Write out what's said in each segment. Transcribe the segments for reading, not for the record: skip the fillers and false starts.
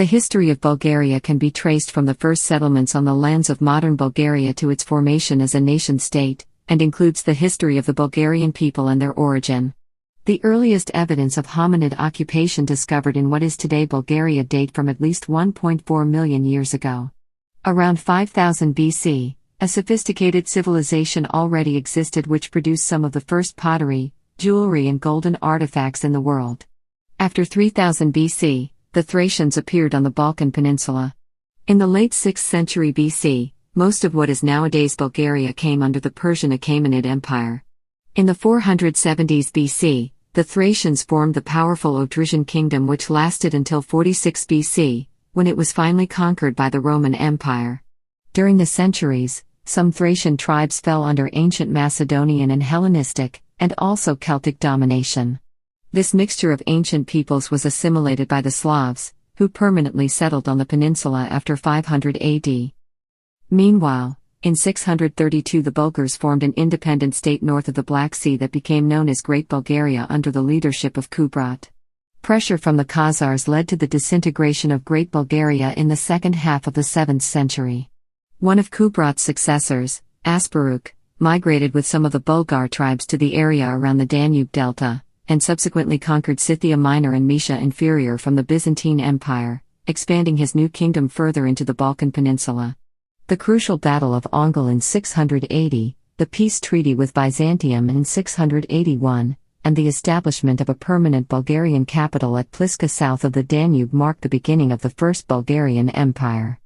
The history of Bulgaria can be traced from the first settlements on the lands of modern Bulgaria to its formation as a nation-state, and includes the history of the Bulgarian people and their origin. The earliest evidence of hominid occupation discovered in what is today Bulgaria date from at least 1.4 million years ago. Around 5000 BC, a sophisticated civilization already existed which produced some of the first pottery, jewellery and golden artifacts in the world. After 3000 BC, the Thracians appeared on the Balkan peninsula. In the late 6th century BC, most of what is nowadays Bulgaria came under the Persian Achaemenid Empire. In the 470s BC, the Thracians formed the powerful Odrysian Kingdom which lasted until 46 BC, when it was finally conquered by the Roman Empire. During the centuries, some Thracian tribes fell under Ancient Macedonian and Hellenistic, and also Celtic domination. This mixture of ancient peoples was assimilated by the Slavs, who permanently settled on the peninsula after 500 AD. Meanwhile, in 632 the Bulgars formed an independent state north of the Black Sea that became known as Great Bulgaria under the leadership of Kubrat. Pressure from the Khazars led to the disintegration of Great Bulgaria in the second half of the 7th century. One of Kubrat's successors, Asparukh, migrated with some of the Bulgar tribes to the area around the Danube Delta, and subsequently conquered Scythia Minor and Moesia Inferior from the Byzantine Empire, expanding his new kingdom further into the Balkan Peninsula. The crucial Battle of Ongel in 680, the peace treaty with Byzantium in 681, and the establishment of a permanent Bulgarian capital at Pliska south of the Danube marked the beginning of the First Bulgarian Empire.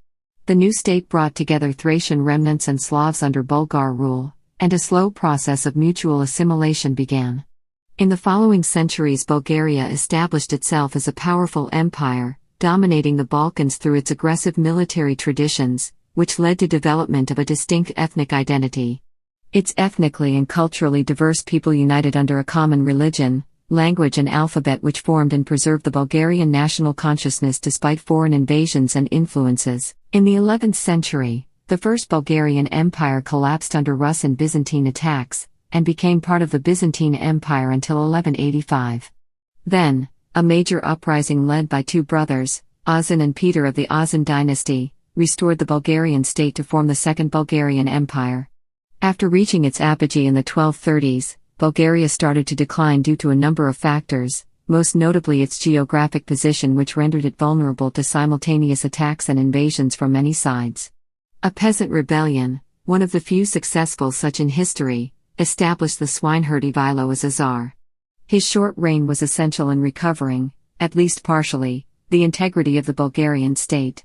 The new state brought together Thracian remnants and Slavs under Bulgar rule, and a slow process of mutual assimilation began. In the following centuries Bulgaria established itself as a powerful empire, dominating the Balkans through its aggressive military traditions, which led to development of a distinct ethnic identity. Its ethnically and culturally diverse people united under a common religion, language and alphabet which formed and preserved the Bulgarian national consciousness despite foreign invasions and influences. In the 11th century, the First Bulgarian Empire collapsed under Rus and Byzantine attacks, and became part of the Byzantine Empire until 1185. Then, a major uprising led by two brothers, Ozan and Peter of the Ozan dynasty, restored the Bulgarian state to form the Second Bulgarian Empire. After reaching its apogee in the 1230s, Bulgaria started to decline due to a number of factors, most notably its geographic position which rendered it vulnerable to simultaneous attacks and invasions from many sides. A peasant rebellion, one of the few successful such in history, established the swineherd Ivaylo as a czar. His short reign was essential in recovering, at least partially, the integrity of the Bulgarian state.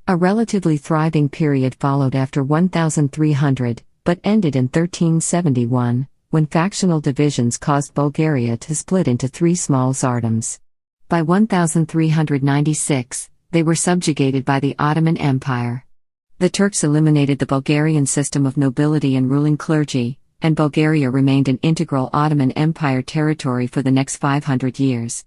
A relatively thriving period followed after 1300, but ended in 1371, when factional divisions caused Bulgaria to split into three small tsardoms. By 1396, they were subjugated by the Ottoman Empire. The Turks eliminated the Bulgarian system of nobility and ruling clergy, and Bulgaria remained an integral Ottoman Empire territory for the next 500 years.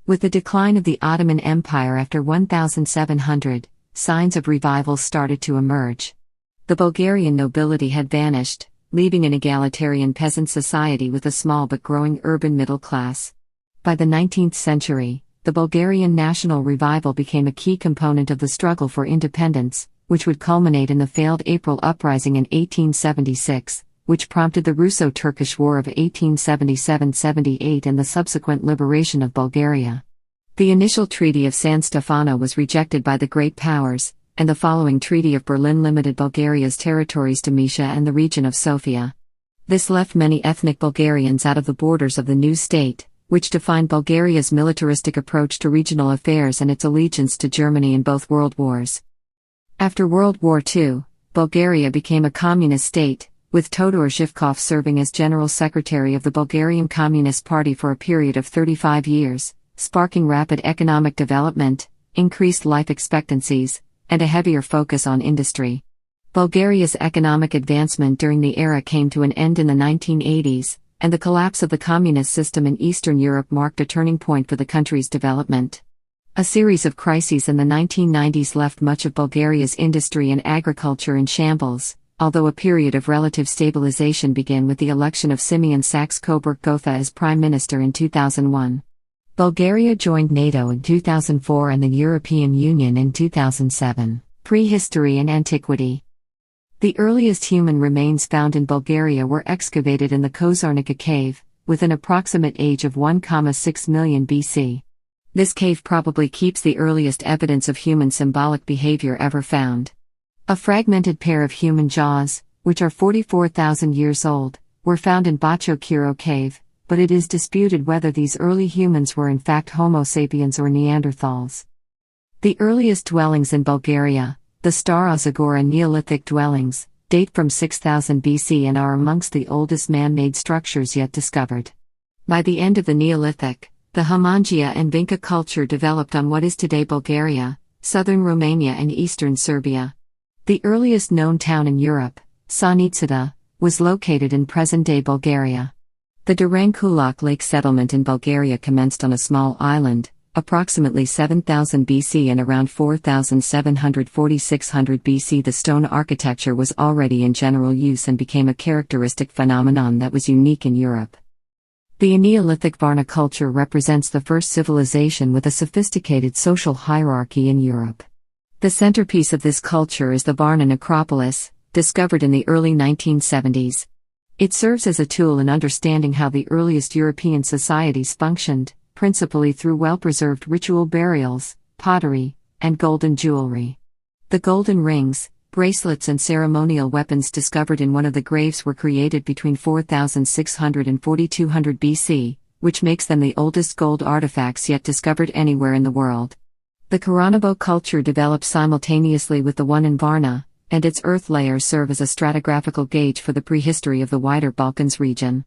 With the decline of the Ottoman Empire after 1700, signs of revival started to emerge. The Bulgarian nobility had vanished, leaving an egalitarian peasant society with a small but growing urban middle class. By the 19th century, the Bulgarian national revival became a key component of the struggle for independence, which would culminate in the failed April Uprising in 1876, which prompted the Russo-Turkish War of 1877–78 and the subsequent liberation of Bulgaria. The initial Treaty of San Stefano was rejected by the Great Powers, and the following Treaty of Berlin limited Bulgaria's territories to Moesia and the region of Sofia. This left many ethnic Bulgarians out of the borders of the new state, which defined Bulgaria's militaristic approach to regional affairs and its allegiance to Germany in both world wars. After World War II, Bulgaria became a communist state, with Todor Zhivkov serving as General Secretary of the Bulgarian Communist Party for a period of 35 years, sparking rapid economic development, increased life expectancies, and a heavier focus on industry. Bulgaria's economic advancement during the era came to an end in the 1980s, and the collapse of the communist system in Eastern Europe marked a turning point for the country's development. A series of crises in the 1990s left much of Bulgaria's industry and agriculture in shambles, although a period of relative stabilization began with the election of Simeon Saxe-Coburg-Gotha as Prime Minister in 2001. Bulgaria joined NATO in 2004 and the European Union in 2007. Prehistory and antiquity. The earliest human remains found in Bulgaria were excavated in the Kozarnica cave, with an approximate age of 1,6 million BC. This cave probably keeps the earliest evidence of human symbolic behavior ever found. A fragmented pair of human jaws, which are 44,000 years old, were found in Bacho Kiro cave, but it is disputed whether these early humans were in fact Homo sapiens or Neanderthals. The earliest dwellings in Bulgaria, the Stara Zagora Neolithic dwellings, date from 6000 BC and are amongst the oldest man-made structures yet discovered. By the end of the Neolithic, the Hamangia and Vinca culture developed on what is today Bulgaria, southern Romania and eastern Serbia. The earliest known town in Europe, Sanitsida, was located in present-day Bulgaria. The Durankulak Lake settlement in Bulgaria commenced on a small island, approximately 7000 BC and around 4700–4600 BC. The stone architecture was already in general use and became a characteristic phenomenon that was unique in Europe. The Neolithic Varna culture represents the first civilization with a sophisticated social hierarchy in Europe. The centerpiece of this culture is the Varna necropolis, discovered in the early 1970s. It serves as a tool in understanding how the earliest European societies functioned, principally through well-preserved ritual burials, pottery, and golden jewellery. The golden rings, bracelets and ceremonial weapons discovered in one of the graves were created between 4600 and 4200 BC, which makes them the oldest gold artifacts yet discovered anywhere in the world. The Karanovo culture developed simultaneously with the one in Varna, and its earth layers serve as a stratigraphical gauge for the prehistory of the wider Balkans region.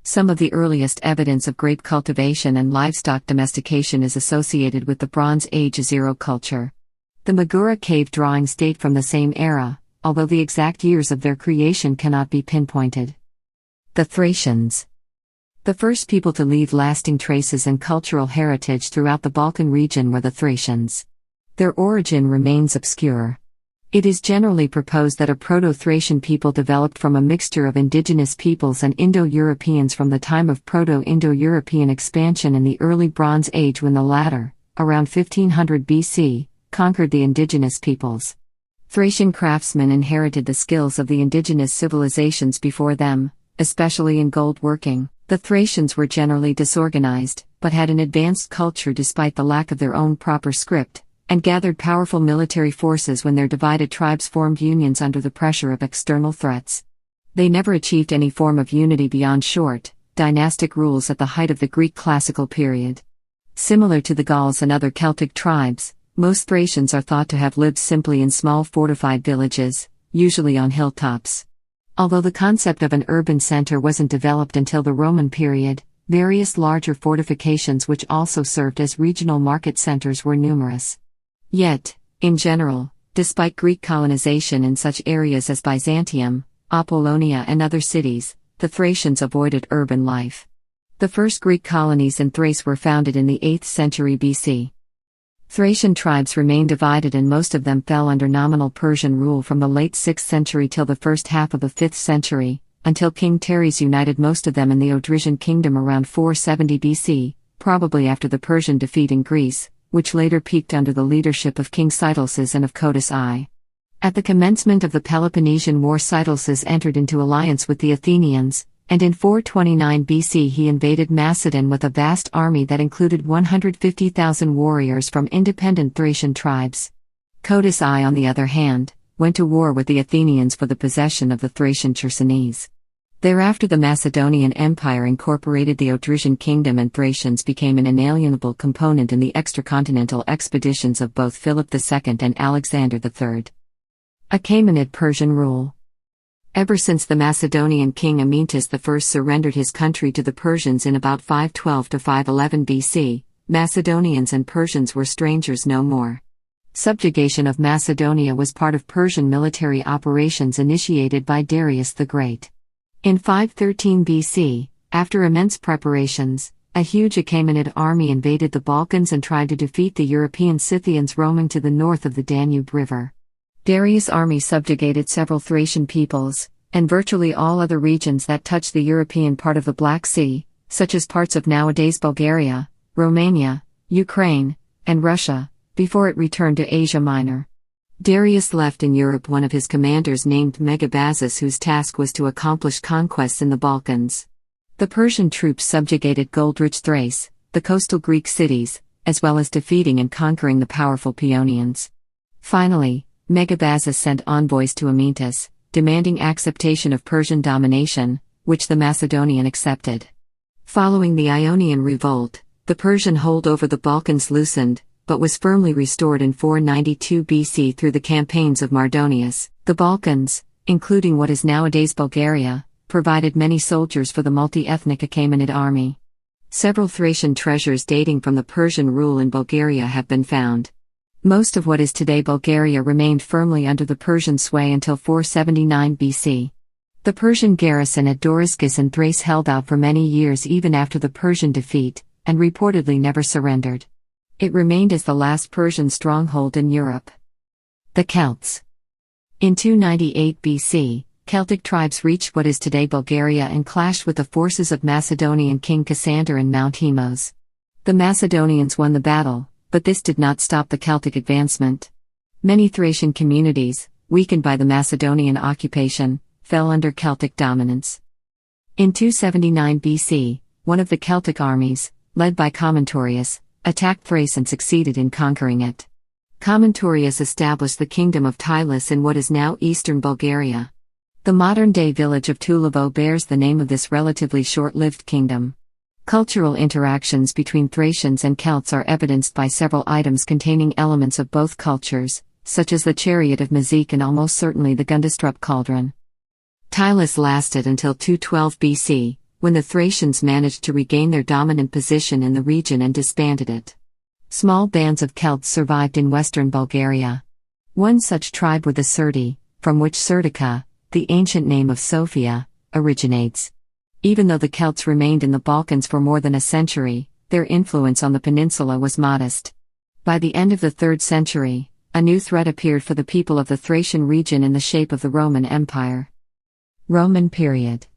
Some of the earliest evidence of grape cultivation and livestock domestication is associated with the Bronze Age Zero culture. The Magura cave drawings date from the same era, although the exact years of their creation cannot be pinpointed. The Thracians. The first people to leave lasting traces and cultural heritage throughout the Balkan region were the Thracians. Their origin remains obscure. It is generally proposed that a Proto-Thracian people developed from a mixture of indigenous peoples and Indo-Europeans from the time of Proto-Indo-European expansion in the early Bronze Age, when the latter, around 1500 BC, conquered the indigenous peoples. Thracian craftsmen inherited the skills of the indigenous civilizations before them, especially in gold working. The Thracians were generally disorganized, but had an advanced culture despite the lack of their own proper script, and gathered powerful military forces when their divided tribes formed unions under the pressure of external threats. They never achieved any form of unity beyond short, dynastic rules at the height of the Greek classical period. Similar to the Gauls and other Celtic tribes, most Thracians are thought to have lived simply in small fortified villages, usually on hilltops. Although the concept of an urban center wasn't developed until the Roman period, various larger fortifications which also served as regional market centers were numerous. Yet, in general, despite Greek colonization in such areas as Byzantium, Apollonia and other cities, the Thracians avoided urban life. The first Greek colonies in Thrace were founded in the 8th century BC. Thracian tribes remained divided and most of them fell under nominal Persian rule from the late 6th century till the first half of the 5th century, until King Teres united most of them in the Odrysian Kingdom around 470 BC, probably after the Persian defeat in Greece, which later peaked under the leadership of King Cytalus and of Codus I. At the commencement of the Peloponnesian War, Cytalus entered into alliance with the Athenians, and in 429 BC he invaded Macedon with a vast army that included 150,000 warriors from independent Thracian tribes. Codus I, on the other hand, went to war with the Athenians for the possession of the Thracian Chersonese. Thereafter the Macedonian Empire incorporated the Odrysian Kingdom, and Thracians became an inalienable component in the extracontinental expeditions of both Philip II and Alexander III. Achaemenid Persian rule. Ever since the Macedonian king Amyntas I surrendered his country to the Persians in about 512 to 511 BC, Macedonians and Persians were strangers no more. Subjugation of Macedonia was part of Persian military operations initiated by Darius the Great. In 513 BC, after immense preparations, a huge Achaemenid army invaded the Balkans and tried to defeat the European Scythians roaming to the north of the Danube River. Darius' army subjugated several Thracian peoples, and virtually all other regions that touched the European part of the Black Sea, such as parts of nowadays Bulgaria, Romania, Ukraine, and Russia, before it returned to Asia Minor. Darius left in Europe one of his commanders named Megabazus, whose task was to accomplish conquests in the Balkans. The Persian troops subjugated gold-rich Thrace, the coastal Greek cities, as well as defeating and conquering the powerful Paeonians. Finally, Megabazus sent envoys to Amyntas, demanding acceptation of Persian domination, which the Macedonian accepted. Following the Ionian revolt, the Persian hold over the Balkans loosened, but was firmly restored in 492 BC through the campaigns of Mardonius. The Balkans, including what is nowadays Bulgaria, provided many soldiers for the multi-ethnic Achaemenid army. Several Thracian treasures dating from the Persian rule in Bulgaria have been found. Most of what is today Bulgaria remained firmly under the Persian sway until 479 BC. The Persian garrison at Doriscus in Thrace held out for many years even after the Persian defeat, and reportedly never surrendered. It remained as the last Persian stronghold in Europe. The Celts. In 298 BC, Celtic tribes reached what is today Bulgaria and clashed with the forces of Macedonian king Cassander in Mount Haemos. The Macedonians won the battle, but this did not stop the Celtic advancement. Many Thracian communities, weakened by the Macedonian occupation, fell under Celtic dominance. In 279 BC, one of the Celtic armies, led by Commentorius, attacked Thrace and succeeded in conquering it. Commentorius established the kingdom of Tylis in what is now eastern Bulgaria. The modern-day village of Tulovo bears the name of this relatively short-lived kingdom. Cultural interactions between Thracians and Celts are evidenced by several items containing elements of both cultures, such as the chariot of Mazik and almost certainly the Gundestrup cauldron. Tylis lasted until 212 BC, when the Thracians managed to regain their dominant position in the region and disbanded it. Small bands of Celts survived in western Bulgaria. One such tribe were the Serti, from which Serdica, the ancient name of Sofia, originates. Even though the Celts remained in the Balkans for more than a century, their influence on the peninsula was modest. By the end of the 3rd century, a new threat appeared for the people of the Thracian region in the shape of the Roman Empire. Roman period.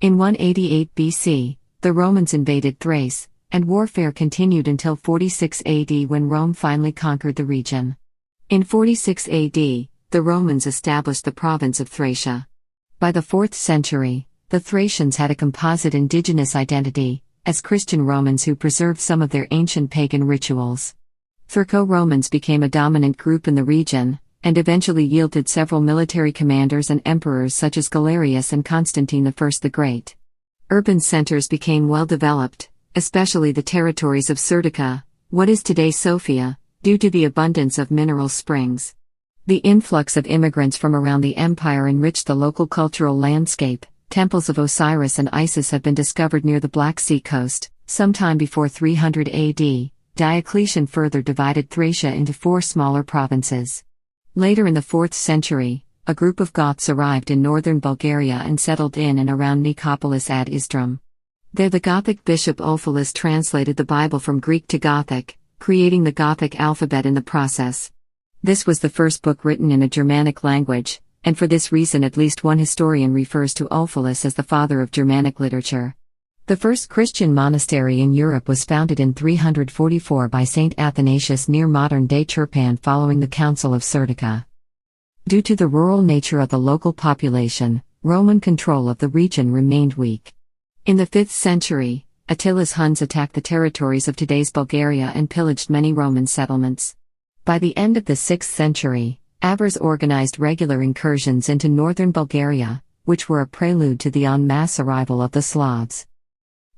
In 188 BC, the Romans invaded Thrace, and warfare continued until 46 AD when Rome finally conquered the region. In 46 AD, the Romans established the province of Thracia. By the 4th century, the Thracians had a composite indigenous identity, as Christian Romans who preserved some of their ancient pagan rituals. Thraco-Romans became a dominant group in the region, and eventually yielded several military commanders and emperors such as Galerius and Constantine I the Great. Urban centers became well developed, especially the territories of Serdica, what is today Sofia, due to the abundance of mineral springs. The influx of immigrants from around the empire enriched the local cultural landscape. Temples of Osiris and Isis have been discovered near the Black Sea coast. Sometime before 300 AD, Diocletian further divided Thracia into 4 smaller provinces. Later in the 4th century, a group of Goths arrived in northern Bulgaria and settled in and around Nicopolis ad Istrum. There the Gothic bishop Ulfilas translated the Bible from Greek to Gothic, creating the Gothic alphabet in the process. This was the first book written in a Germanic language, and for this reason at least one historian refers to Ulfilas as the father of Germanic literature. The first Christian monastery in Europe was founded in 344 by Saint Athanasius near modern-day Turpan following the Council of Serdica. Due to the rural nature of the local population, Roman control of the region remained weak. In the 5th century, Attila's Huns attacked the territories of today's Bulgaria and pillaged many Roman settlements. By the end of the 6th century, Avars organized regular incursions into northern Bulgaria, which were a prelude to the en masse arrival of the Slavs.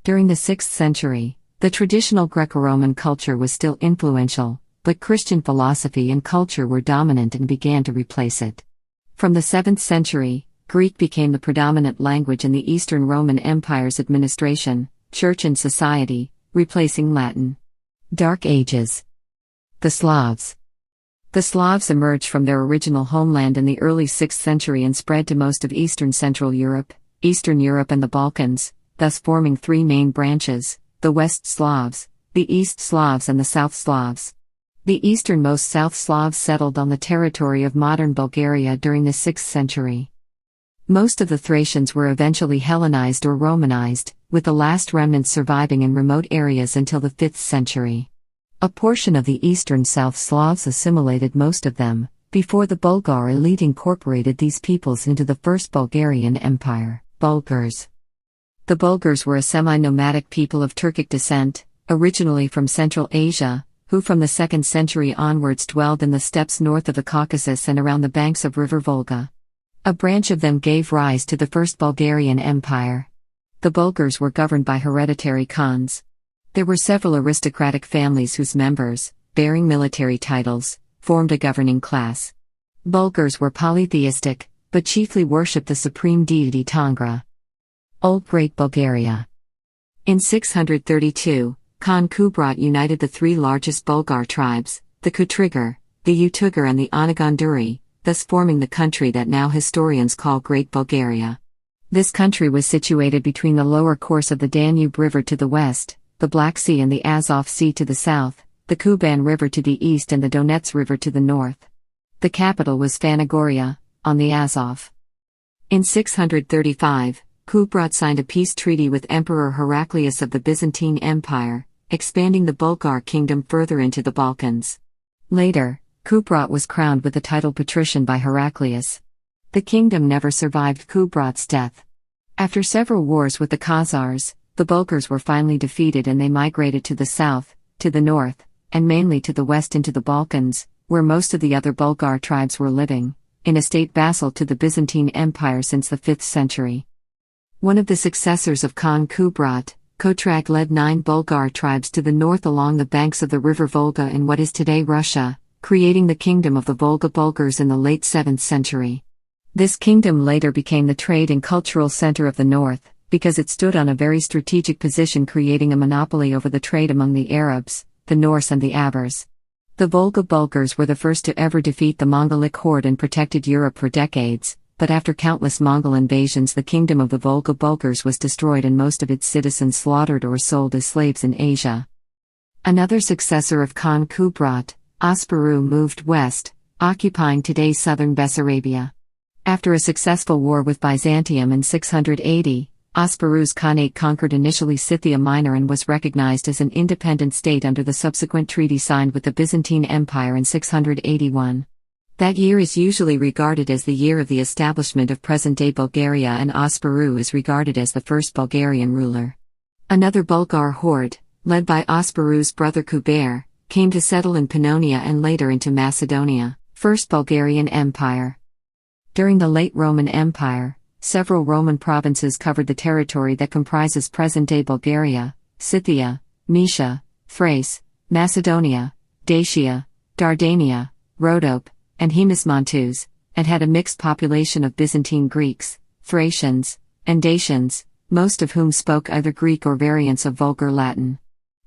During the 6th century, the traditional Greco-Roman culture was still influential, but Christian philosophy and culture were dominant and began to replace it. From the 7th century, Greek became the predominant language in the Eastern Roman Empire's administration, church and society, replacing Latin. Dark Ages. The Slavs. The Slavs emerged from their original homeland in the early 6th century and spread to most of Eastern Central Europe, Eastern Europe and the Balkans, thus forming 3 main branches, the West Slavs, the East Slavs and the South Slavs. The easternmost South Slavs settled on the territory of modern Bulgaria during the 6th century. Most of the Thracians were eventually Hellenized or Romanized, with the last remnants surviving in remote areas until the 5th century. A portion of the eastern South Slavs assimilated most of them, before the Bulgar elite incorporated these peoples into the First Bulgarian Empire. Bulgars. The Bulgars were a semi-nomadic people of Turkic descent, originally from Central Asia, who from the 2nd century onwards dwelled in the steppes north of the Caucasus and around the banks of River Volga. A branch of them gave rise to the First Bulgarian Empire. The Bulgars were governed by hereditary khans. There were several aristocratic families whose members, bearing military titles, formed a governing class. Bulgars were polytheistic, but chiefly worshipped the supreme deity Tangra. Old Great Bulgaria. In 632, Khan Kubrat united the 3 largest Bulgar tribes, the Kutrigar, the Utugar and the Onaganduri, thus forming the country that now historians call Great Bulgaria. This country was situated between the lower course of the Danube River to the west, the Black Sea and the Azov Sea to the south, the Kuban River to the east and the Donets River to the north. The capital was Fanagoria, on the Azov. In 635, Kubrat signed a peace treaty with Emperor Heraclius of the Byzantine Empire, expanding the Bulgar kingdom further into the Balkans. Later, Kubrat was crowned with the title Patrician by Heraclius. The kingdom never survived Kubrat's death. After several wars with the Khazars, the Bulgars were finally defeated and they migrated to the south, to the north, and mainly to the west into the Balkans, where most of the other Bulgar tribes were living, in a state vassal to the Byzantine Empire since the 5th century. One of the successors of Khan Kubrat, Kotrag led 9 Bulgar tribes to the north along the banks of the river Volga in what is today Russia, creating the Kingdom of the Volga Bulgars in the late 7th century. This kingdom later became the trade and cultural center of the north, because it stood on a very strategic position, creating a monopoly over the trade among the Arabs, the Norse and the Avars. The Volga Bulgars were the first to ever defeat the Mongolic horde and protected Europe for decades, but after countless Mongol invasions the kingdom of the Volga Bulgars was destroyed and most of its citizens slaughtered or sold as slaves in Asia. Another successor of Khan Kubrat, Asparuh, moved west, occupying today's southern Bessarabia. After a successful war with Byzantium in 680, Asparuh's Khanate conquered initially Scythia Minor and was recognized as an independent state under the subsequent treaty signed with the Byzantine Empire in 681. That year is usually regarded as the year of the establishment of present-day Bulgaria, and Asparuh is regarded as the first Bulgarian ruler. Another Bulgar horde, led by Asparuh's brother Kuber, came to settle in Pannonia and later into Macedonia, First Bulgarian Empire. During the late Roman Empire, several Roman provinces covered the territory that comprises present-day Bulgaria: Scythia, Moesia, Thrace, Macedonia, Dacia, Dardania, Rhodope, and Haemus, and had a mixed population of Byzantine Greeks, Thracians, and Dacians, most of whom spoke either Greek or variants of Vulgar Latin.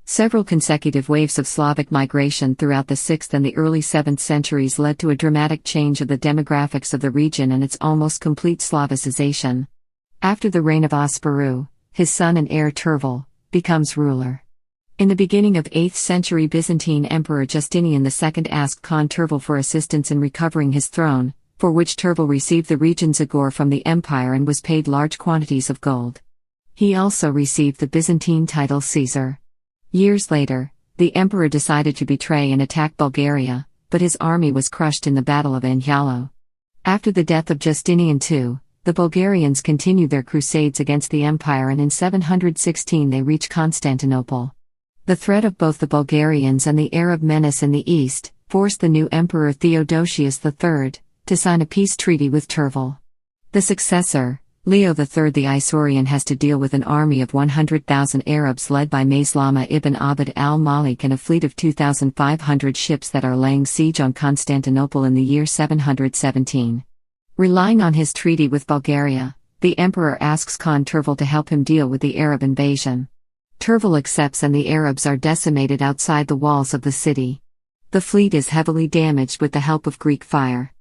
Several consecutive waves of Slavic migration throughout the 6th and the early 7th centuries led to a dramatic change of the demographics of the region and its almost complete Slavicization. After the reign of Asparuh, his son and heir Tervel becomes ruler. In the beginning of 8th century, Byzantine Emperor Justinian II asked Khan Tervel for assistance in recovering his throne, for which Tervel received the region Zagor from the empire and was paid large quantities of gold. He also received the Byzantine title Caesar. Years later, the emperor decided to betray and attack Bulgaria, but his army was crushed in the Battle of Anyalo. After the death of Justinian II, the Bulgarians continued their crusades against the empire, and in 716 they reached Constantinople. The threat of both the Bulgarians and the Arab menace in the east forced the new emperor Theodosius III to sign a peace treaty with Tervel. The successor, Leo III the Isaurian, has to deal with an army of 100,000 Arabs led by Maslama ibn Abd al-Malik and a fleet of 2,500 ships that are laying siege on Constantinople in the year 717. Relying on his treaty with Bulgaria, the emperor asks Khan Tervel to help him deal with the Arab invasion. Tervel accepts and the Arabs are decimated outside the walls of the city. The fleet is heavily damaged with the help of Greek fire.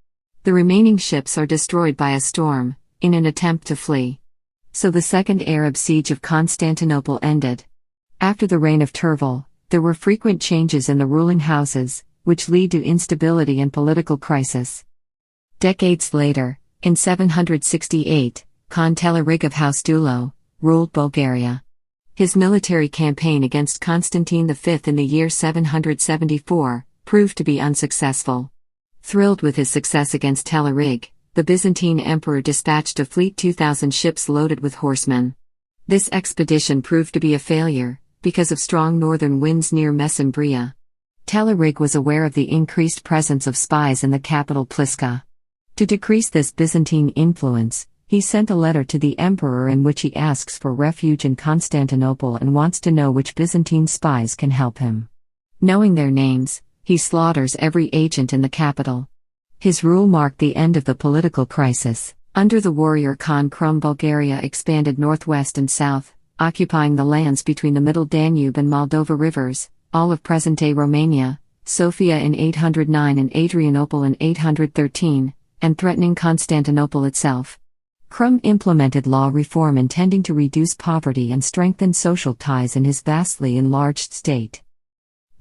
The remaining ships are destroyed by a storm, in an attempt to flee. So the Second Arab Siege of Constantinople ended. After the reign of Tervel, there were frequent changes in the ruling houses, which lead to instability and political crisis. Decades later, In 768, Khan Telerig of House Dulo ruled Bulgaria. His military campaign against Constantine V in the year 774 proved to be unsuccessful. Thrilled with his success against Telerig, the Byzantine emperor dispatched a fleet 2,000 ships loaded with horsemen. This expedition proved to be a failure, because of strong northern winds near Mesembria. Telerig was aware of the increased presence of spies in the capital Pliska. To decrease this Byzantine influence, he sent a letter to the emperor in which he asks for refuge in Constantinople and wants to know which Byzantine spies can help him. Knowing their names, he slaughters every agent in the capital. His rule marked the end of the political crisis. Under the warrior Khan Krum, Bulgaria expanded northwest and south, occupying the lands between the Middle Danube and Moldova rivers, all of present-day Romania, Sofia in 809 and Adrianople in 813, and threatening Constantinople itself. Krum implemented law reform intending to reduce poverty and strengthen social ties in his vastly enlarged state.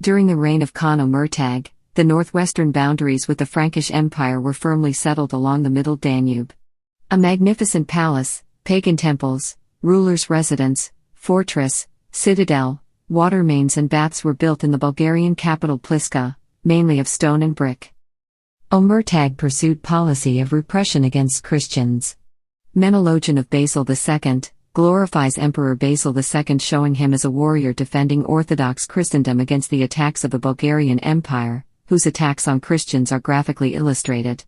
During the reign of Khan Omurtag, the northwestern boundaries with the Frankish Empire were firmly settled along the Middle Danube. A magnificent palace, pagan temples, ruler's residence, fortress, citadel, water mains and baths were built in the Bulgarian capital Pliska, mainly of stone and brick. Omurtag pursued policy of repression against Christians. Menologian of Basil II glorifies Emperor Basil II, showing him as a warrior defending Orthodox Christendom against the attacks of the Bulgarian Empire, whose attacks on Christians are graphically illustrated.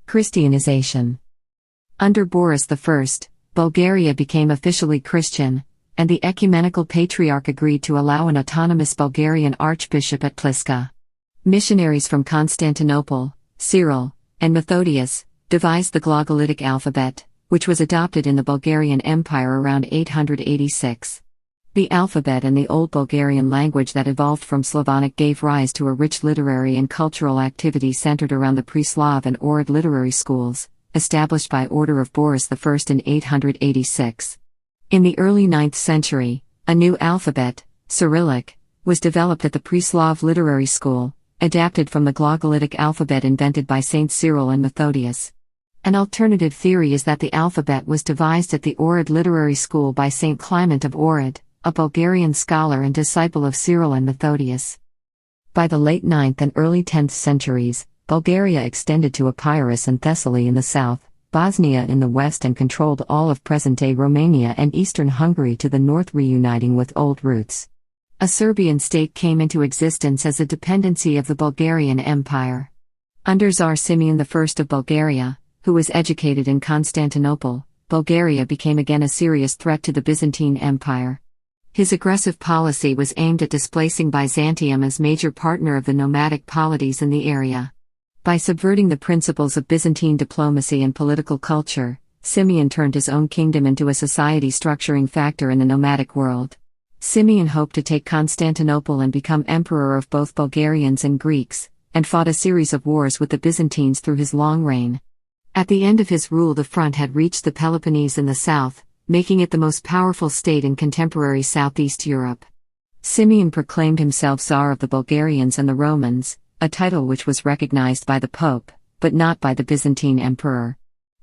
Christianization. Under Boris I, Bulgaria became officially Christian, and the Ecumenical Patriarch agreed to allow an autonomous Bulgarian archbishop at Pliska. Missionaries from Constantinople, Cyril, and Methodius, devised the Glagolitic alphabet, which was adopted in the Bulgarian Empire around 886. The alphabet and the Old Bulgarian language that evolved from Slavonic gave rise to a rich literary and cultural activity centered around the Pre-Slav and Ohrid literary schools, established by order of Boris I in 886. In the early 9th century, a new alphabet, Cyrillic, was developed at the Pre-Slav Literary School, adapted from the Glagolitic alphabet invented by Saint Cyril and Methodius. An alternative theory is that the alphabet was devised at the Ohrid Literary School by Saint Clement of Ohrid, a Bulgarian scholar and disciple of Cyril and Methodius. By the late 9th and early 10th centuries, Bulgaria extended to Epirus and Thessaly in the south, Bosnia in the west, and controlled all of present-day Romania and eastern Hungary to the north, reuniting with old roots. A Serbian state came into existence as a dependency of the Bulgarian Empire. Under Tsar Simeon I of Bulgaria, who was educated in Constantinople, Bulgaria became again a serious threat to the Byzantine Empire. His aggressive policy was aimed at displacing Byzantium as major partner of the nomadic polities in the area. By subverting the principles of Byzantine diplomacy and political culture, Simeon turned his own kingdom into a society structuring factor in the nomadic world. Simeon hoped to take Constantinople and become emperor of both Bulgarians and Greeks, and fought a series of wars with the Byzantines through his long reign. At the end of his rule, the front had reached the Peloponnese in the south, making it the most powerful state in contemporary Southeast Europe. Simeon proclaimed himself Tsar of the Bulgarians and the Romans, a title which was recognized by the Pope, but not by the Byzantine Emperor.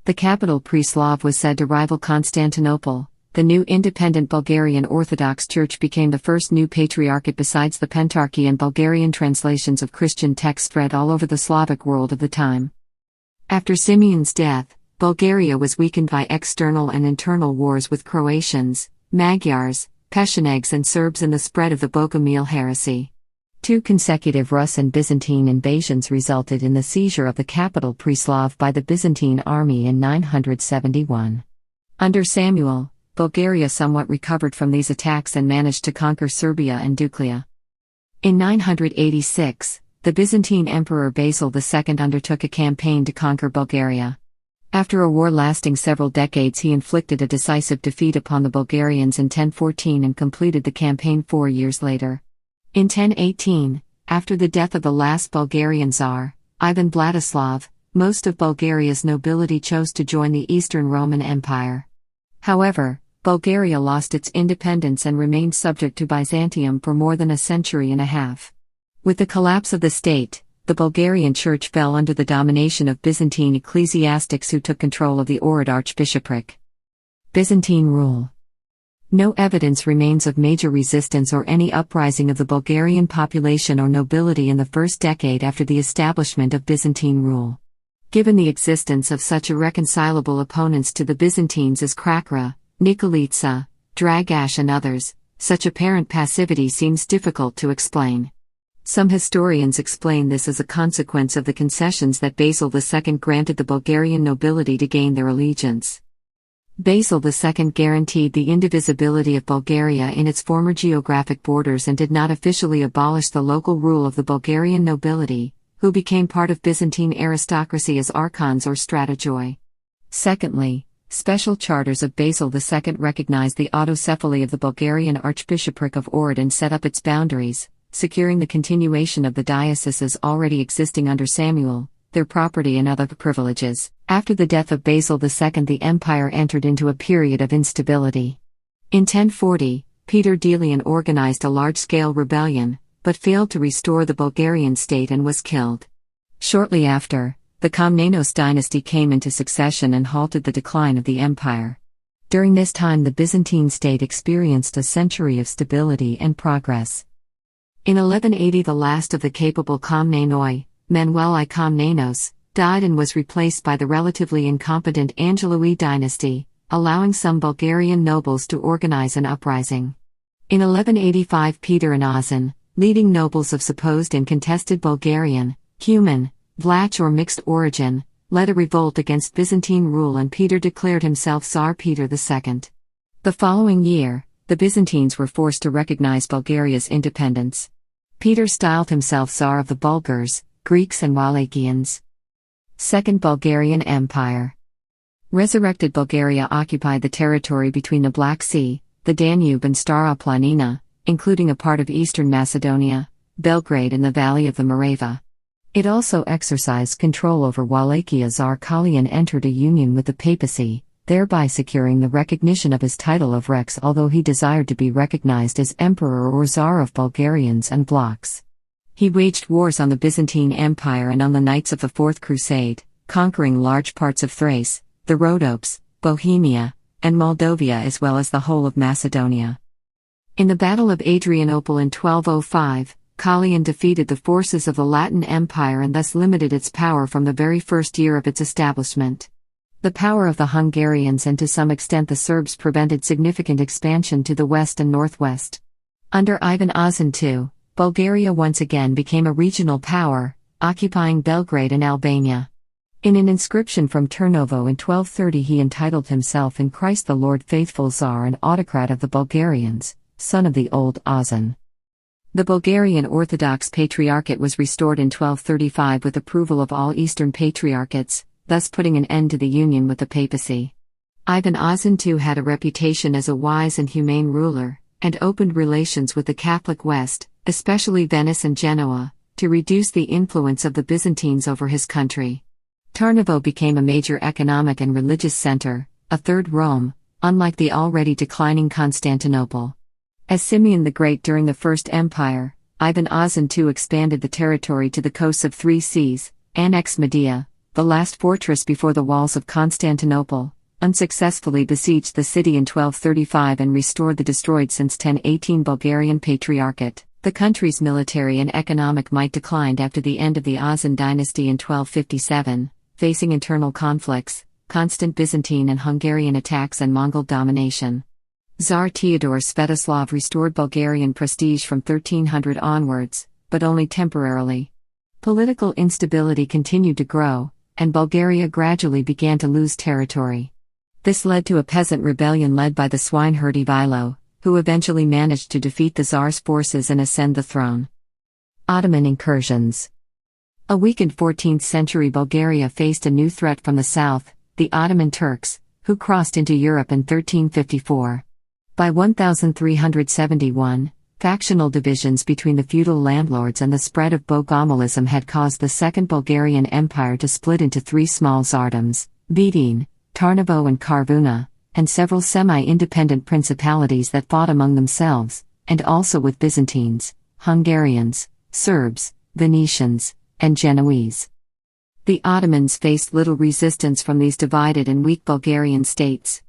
The capital Preslav was said to rival Constantinople. The new independent Bulgarian Orthodox Church became the first new patriarchate besides the Pentarchy, and Bulgarian translations of Christian texts spread all over the Slavic world of the time. After Simeon's death, Bulgaria was weakened by external and internal wars with Croatians, Magyars, Pechenegs and Serbs, and the spread of the Bogomil heresy. 2 consecutive Rus and Byzantine invasions resulted in the seizure of the capital Preslav by the Byzantine army in 971. Under Samuel, Bulgaria somewhat recovered from these attacks and managed to conquer Serbia and Duklja. In 986, the Byzantine Emperor Basil II undertook a campaign to conquer Bulgaria. After a war lasting several decades, he inflicted a decisive defeat upon the Bulgarians in 1014 and completed the campaign 4 years later. In 1018, after the death of the last Bulgarian Tsar, Ivan Vladislav, most of Bulgaria's nobility chose to join the Eastern Roman Empire. However, Bulgaria lost its independence and remained subject to Byzantium for more than a century and a half. With the collapse of the state, the the Bulgarian Church fell under the domination of Byzantine ecclesiastics who took control of the Ohrid archbishopric. Byzantine rule. No evidence remains of major resistance or any uprising of the Bulgarian population or nobility in the first decade after the establishment of Byzantine rule. Given the existence of such irreconcilable opponents to the Byzantines as Krakra, Nikolica, Dragash and others, such apparent passivity seems difficult to explain. Some historians explain this as a consequence of the concessions that Basil II granted the Bulgarian nobility to gain their allegiance. Basil II guaranteed the indivisibility of Bulgaria in its former geographic borders and did not officially abolish the local rule of the Bulgarian nobility, who became part of Byzantine aristocracy as archons or strategoi. Secondly, special charters of Basil II recognized the autocephaly of the Bulgarian archbishopric of Ohrid and set up its boundaries, securing the continuation of the dioceses already existing under Samuel, their property and other privileges. After the death of Basil II, the empire entered into a period of instability. In 1040, Peter Delian organized a large-scale rebellion, but failed to restore the Bulgarian state and was killed. Shortly after, the Komnenos dynasty came into succession and halted the decline of the empire. During this time, the Byzantine state experienced a century of stability and progress. In 1180, the last of the capable Komnenoi, Manuel I Komnenos, died and was replaced by the relatively incompetent Angeloi dynasty, allowing some Bulgarian nobles to organize an uprising. In 1185, Peter and Ozan, leading nobles of supposed and contested Bulgarian, Cuman, Vlach or mixed origin, led a revolt against Byzantine rule and Peter declared himself Tsar Peter II. The following year, the Byzantines were forced to recognize Bulgaria's independence. Peter styled himself Tsar of the Bulgars, Greeks and Wallachians. Second Bulgarian Empire. Resurrected Bulgaria occupied the territory between the Black Sea, the Danube and Stara Planina, including a part of eastern Macedonia, Belgrade and the valley of the Morava. It also exercised control over Wallachia. Tsar Kalian entered a union with the papacy, thereby securing the recognition of his title of Rex, although he desired to be recognized as Emperor or Tsar of Bulgarians and Vlachs. He waged wars on the Byzantine Empire and on the Knights of the Fourth Crusade, conquering large parts of Thrace, the Rhodopes, Bohemia, and Moldavia as well as the whole of Macedonia. In the Battle of Adrianople in 1205, Kalian defeated the forces of the Latin Empire and thus limited its power from the very first year of its establishment. The power of the Hungarians and to some extent the Serbs prevented significant expansion to the west and northwest. Under Ivan Ozan II, Bulgaria once again became a regional power, occupying Belgrade and Albania. In an inscription from Turnovo in 1230 he entitled himself in Christ the Lord faithful Tsar and autocrat of the Bulgarians, son of the old Ozan. The Bulgarian Orthodox Patriarchate was restored in 1235 with approval of all Eastern Patriarchates, thus putting an end to the union with the papacy. Ivan Ozan II had a reputation as a wise and humane ruler, and opened relations with the Catholic West, especially Venice and Genoa, to reduce the influence of the Byzantines over his country. Tarnovo became a major economic and religious center, a third Rome, unlike the already declining Constantinople. As Simeon the Great during the First Empire, Ivan Ozan II expanded the territory to the coasts of three seas, annexed Medea, the last fortress before the walls of Constantinople, unsuccessfully besieged the city in 1235 and restored the destroyed since 1018 Bulgarian Patriarchate. The country's military and economic might declined after the end of the Ozan dynasty in 1257, facing internal conflicts, constant Byzantine and Hungarian attacks and Mongol domination. Tsar Theodore Svetoslav restored Bulgarian prestige from 1300 onwards, but only temporarily. Political instability continued to grow, and Bulgaria gradually began to lose territory. This led to a peasant rebellion led by the swineherd Ivilo, who eventually managed to defeat the Tsar's forces and ascend the throne. Ottoman incursions. A weakened 14th century Bulgaria faced a new threat from the south, the Ottoman Turks, who crossed into Europe in 1354. By 1371, factional divisions between the feudal landlords and the spread of Bogomilism had caused the Second Bulgarian Empire to split into three small tsardoms, Vidin, Tarnovo and Karvuna, and several semi-independent principalities that fought among themselves, and also with Byzantines, Hungarians, Serbs, Venetians, and Genoese. The Ottomans faced little resistance from these divided and weak Bulgarian states.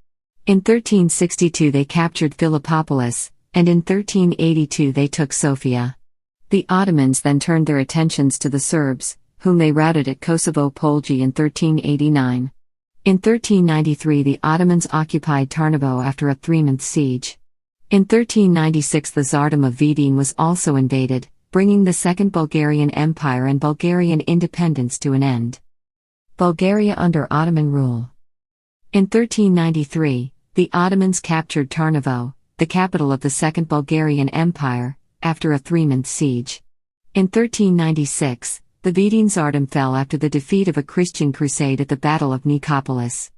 In 1362 they captured Philippopolis, and in 1382 they took Sofia. The Ottomans then turned their attentions to the Serbs, whom they routed at Kosovo Polje in 1389. In 1393 the Ottomans occupied Tarnovo after a 3-month siege. In 1396 the Tsardom of Vidin was also invaded, bringing the Second Bulgarian Empire and Bulgarian independence to an end. Bulgaria under Ottoman rule. In 1393, the Ottomans captured Tarnovo, the capital of the Second Bulgarian Empire, after a 3-month siege. In 1396, the Vidin Tsardom fell after the defeat of a Christian crusade at the Battle of Nicopolis.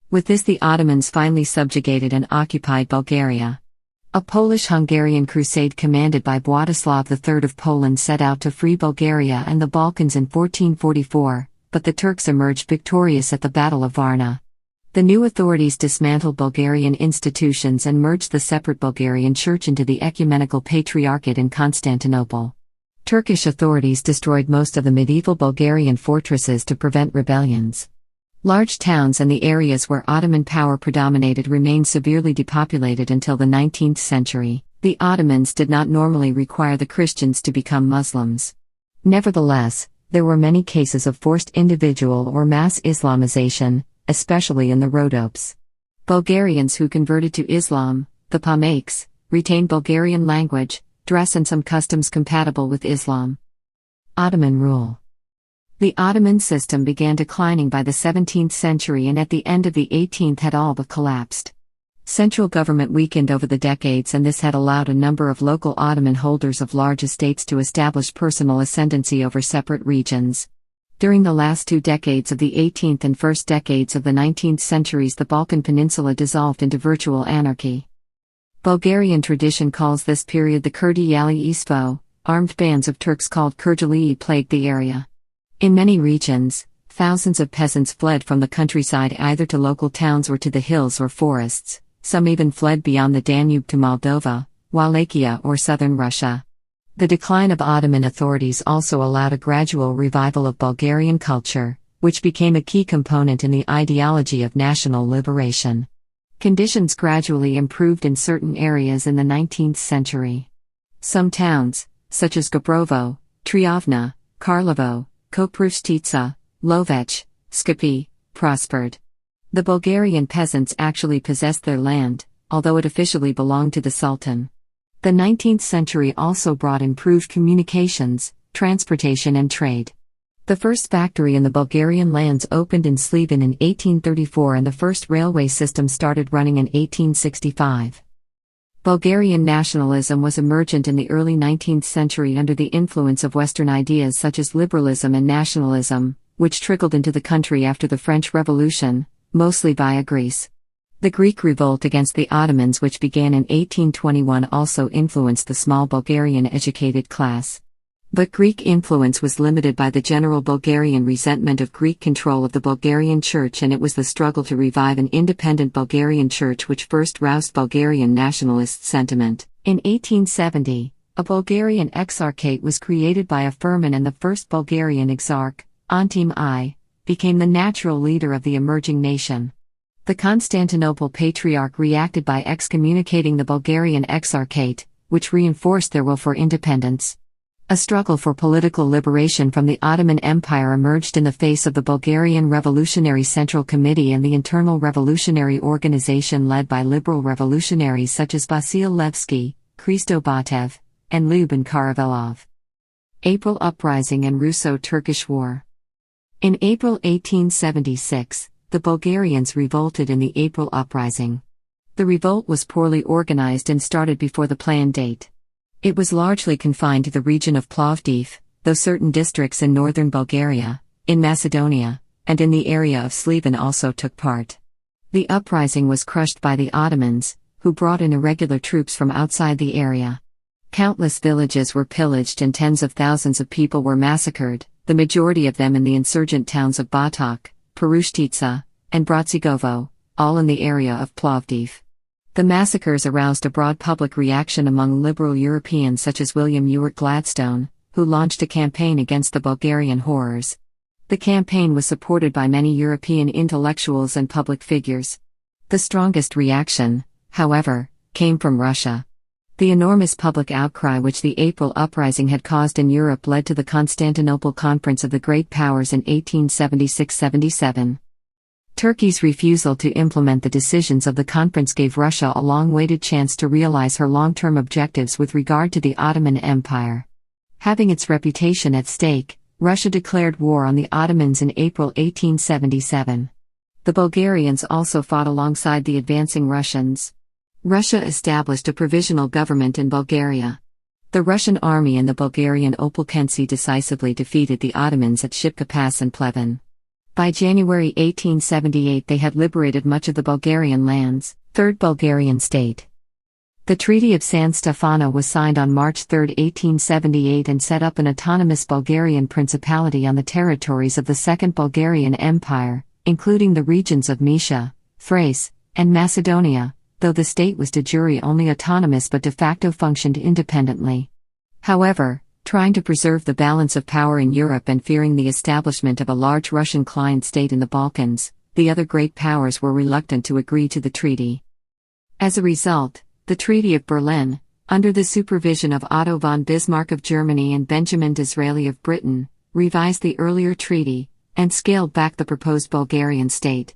With this the Ottomans finally subjugated and occupied Bulgaria. A Polish-Hungarian crusade commanded by Władysław III of Poland set out to free Bulgaria and the Balkans in 1444, but the Turks emerged victorious at the Battle of Varna. The new authorities dismantled Bulgarian institutions and merged the separate Bulgarian Church into the Ecumenical Patriarchate in Constantinople. Turkish authorities destroyed most of the medieval Bulgarian fortresses to prevent rebellions. Large towns and the areas where Ottoman power predominated remained severely depopulated until the 19th century. The Ottomans did not normally require the Christians to become Muslims. Nevertheless, there were many cases of forced individual or mass Islamization, especially in the Rhodopes. Bulgarians who converted to Islam, the Pomaks, retained Bulgarian language, dress and some customs compatible with Islam. Ottoman rule. The Ottoman system began declining by the 17th century and at the end of the 18th had all but collapsed. Central government weakened over the decades, and this had allowed a number of local Ottoman holders of large estates to establish personal ascendancy over separate regions. During the last 2 decades of the 18th and first decades of the 19th centuries, the Balkan peninsula dissolved into virtual anarchy. Bulgarian tradition calls this period the Kurdiyali Ispo. Armed bands of Turks called Kurdjalii plagued the area. In many regions, thousands of peasants fled from the countryside either to local towns or to the hills or forests. Some even fled beyond the Danube to Moldova, Wallachia or southern Russia. The decline of Ottoman authorities also allowed a gradual revival of Bulgarian culture, which became a key component in the ideology of national liberation. Conditions gradually improved in certain areas in the 19th century. Some towns, such as Gabrovo, Triavna, Karlovo, Koprivstica, Lovech, Skopje, prospered. The Bulgarian peasants actually possessed their land, although it officially belonged to the Sultan. The 19th century also brought improved communications, transportation and trade. The first factory in the Bulgarian lands opened in Slivin in 1834 and the first railway system started running in 1865. Bulgarian nationalism was emergent in the early 19th century under the influence of Western ideas such as liberalism and nationalism, which trickled into the country after the French Revolution, mostly via Greece. The Greek revolt against the Ottomans, which began in 1821, also influenced the small Bulgarian educated class. But Greek influence was limited by the general Bulgarian resentment of Greek control of the Bulgarian Church, and it was the struggle to revive an independent Bulgarian Church which first roused Bulgarian nationalist sentiment. In 1870, a Bulgarian exarchate was created by a firman, and the first Bulgarian exarch, Antim I, became the natural leader of the emerging nation. The Constantinople Patriarch reacted by excommunicating the Bulgarian exarchate, which reinforced their will for independence. A struggle for political liberation from the Ottoman Empire emerged in the face of the Bulgarian Revolutionary Central Committee and the internal revolutionary organization led by liberal revolutionaries such as Vasil Levski, Christo Batev, and Lyuben Karavelov. April Uprising and Russo-Turkish War. In April 1876, the Bulgarians revolted in the April Uprising. The revolt was poorly organized and started before the planned date. It was largely confined to the region of Plovdiv, though certain districts in northern Bulgaria, in Macedonia, and in the area of Slivin also took part. The uprising was crushed by the Ottomans, who brought in irregular troops from outside the area. Countless villages were pillaged and tens of thousands of people were massacred, the majority of them in the insurgent towns of Batok, Perushtica, and Bratsigovo, all in the area of Plovdiv. The massacres aroused a broad public reaction among liberal Europeans such as William Ewart Gladstone, who launched a campaign against the Bulgarian horrors. The campaign was supported by many European intellectuals and public figures. The strongest reaction, however, came from Russia. The enormous public outcry which the April uprising had caused in Europe led to the Constantinople Conference of the Great Powers in 1876–77. Turkey's refusal to implement the decisions of the conference gave Russia a long-awaited chance to realize her long-term objectives with regard to the Ottoman Empire. Having its reputation at stake, Russia declared war on the Ottomans in April 1877. The Bulgarians also fought alongside the advancing Russians. Russia established a provisional government in Bulgaria. The Russian army and the Bulgarian Opolkensi decisively defeated the Ottomans at Shipka Pass and Pleven. By January 1878 they had liberated much of the Bulgarian lands, Third Bulgarian state. The Treaty of San Stefano was signed on March 3, 1878 and set up an autonomous Bulgarian principality on the territories of the Second Bulgarian Empire, including the regions of Moesia, Thrace, and Macedonia, though the state was de jure only autonomous but de facto functioned independently. However, trying to preserve the balance of power in Europe and fearing the establishment of a large Russian client state in the Balkans, the other great powers were reluctant to agree to the treaty. As a result, the Treaty of Berlin, under the supervision of Otto von Bismarck of Germany and Benjamin Disraeli of Britain, revised the earlier treaty, and scaled back the proposed Bulgarian state.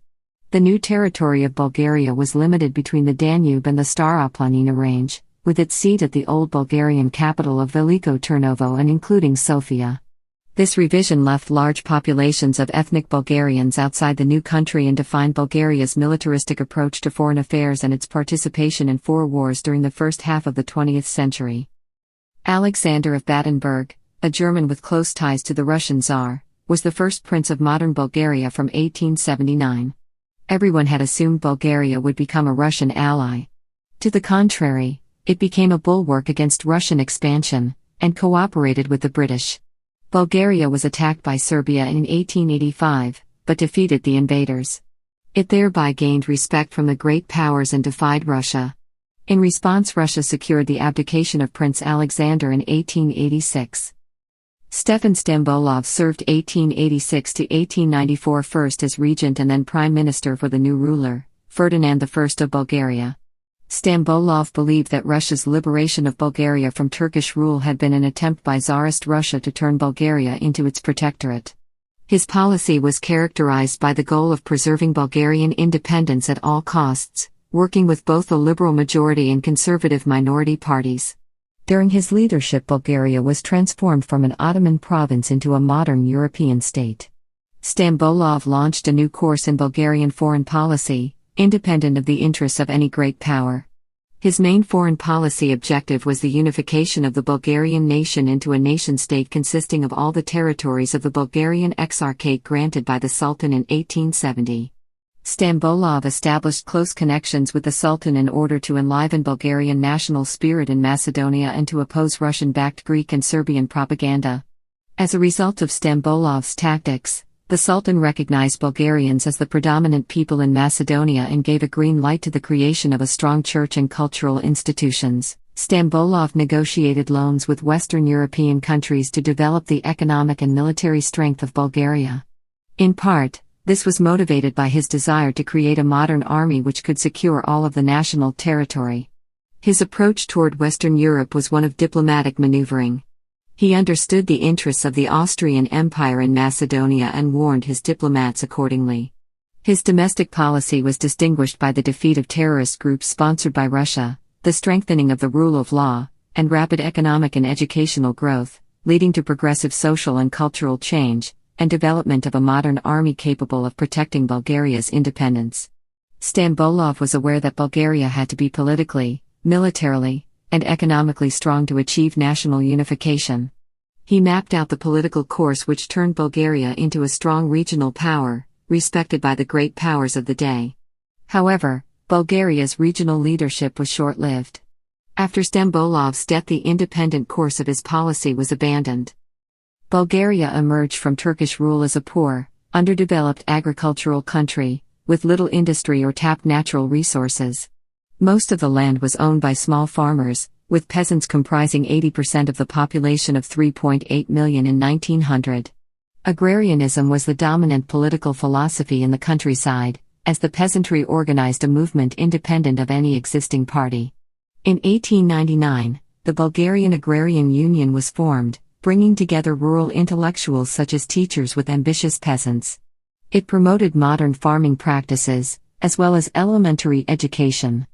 The new territory of Bulgaria was limited between the Danube and the Staroplanina range, with its seat at the old Bulgarian capital of Veliko Turnovo and including Sofia. This revision left large populations of ethnic Bulgarians outside the new country and defined Bulgaria's militaristic approach to foreign affairs and its participation in four wars during the first half of the 20th century. Alexander of Battenberg, a German with close ties to the Russian Tsar, was the first prince of modern Bulgaria from 1879. Everyone had assumed Bulgaria would become a Russian ally. To the contrary, it became a bulwark against Russian expansion, and cooperated with the British. Bulgaria was attacked by Serbia in 1885, but defeated the invaders. It thereby gained respect from the great powers and defied Russia. In response, Russia secured the abdication of Prince Alexander in 1886. Stefan Stambolov served 1886 to 1894 first as regent and then prime minister for the new ruler, Ferdinand I of Bulgaria. Stambolov believed that Russia's liberation of Bulgaria from Turkish rule had been an attempt by Tsarist Russia to turn Bulgaria into its protectorate. His policy was characterized by the goal of preserving Bulgarian independence at all costs, working with both the liberal majority and conservative minority parties. During his leadership, Bulgaria was transformed from an Ottoman province into a modern European state. Stambolov launched a new course in Bulgarian foreign policy, independent of the interests of any great power. His main foreign policy objective was the unification of the Bulgarian nation into a nation-state consisting of all the territories of the Bulgarian Exarchate granted by the Sultan in 1870. Stambolov established close connections with the Sultan in order to enliven Bulgarian national spirit in Macedonia and to oppose Russian-backed Greek and Serbian propaganda. As a result of Stambolov's tactics, the Sultan recognized Bulgarians as the predominant people in Macedonia and gave a green light to the creation of a strong church and cultural institutions. Stambolov negotiated loans with Western European countries to develop the economic and military strength of Bulgaria. In part, this was motivated by his desire to create a modern army which could secure all of the national territory. His approach toward Western Europe was one of diplomatic maneuvering. He understood the interests of the Austrian Empire in Macedonia and warned his diplomats accordingly. His domestic policy was distinguished by the defeat of terrorist groups sponsored by Russia, the strengthening of the rule of law, and rapid economic and educational growth, leading to progressive social and cultural change, and development of a modern army capable of protecting Bulgaria's independence. Stambolov was aware that Bulgaria had to be politically, militarily, and economically strong to achieve national unification. He mapped out the political course which turned Bulgaria into a strong regional power, respected by the great powers of the day. However, Bulgaria's regional leadership was short-lived. After Stambolov's death, the independent course of his policy was abandoned. Bulgaria emerged from Turkish rule as a poor, underdeveloped agricultural country, with little industry or tapped natural resources. Most of the land was owned by small farmers, with peasants comprising 80% of the population of 3.8 million in 1900. Agrarianism was the dominant political philosophy in the countryside, as the peasantry organized a movement independent of any existing party. In 1899, the Bulgarian Agrarian Union was formed, bringing together rural intellectuals such as teachers with ambitious peasants. It promoted modern farming practices, as well as elementary education.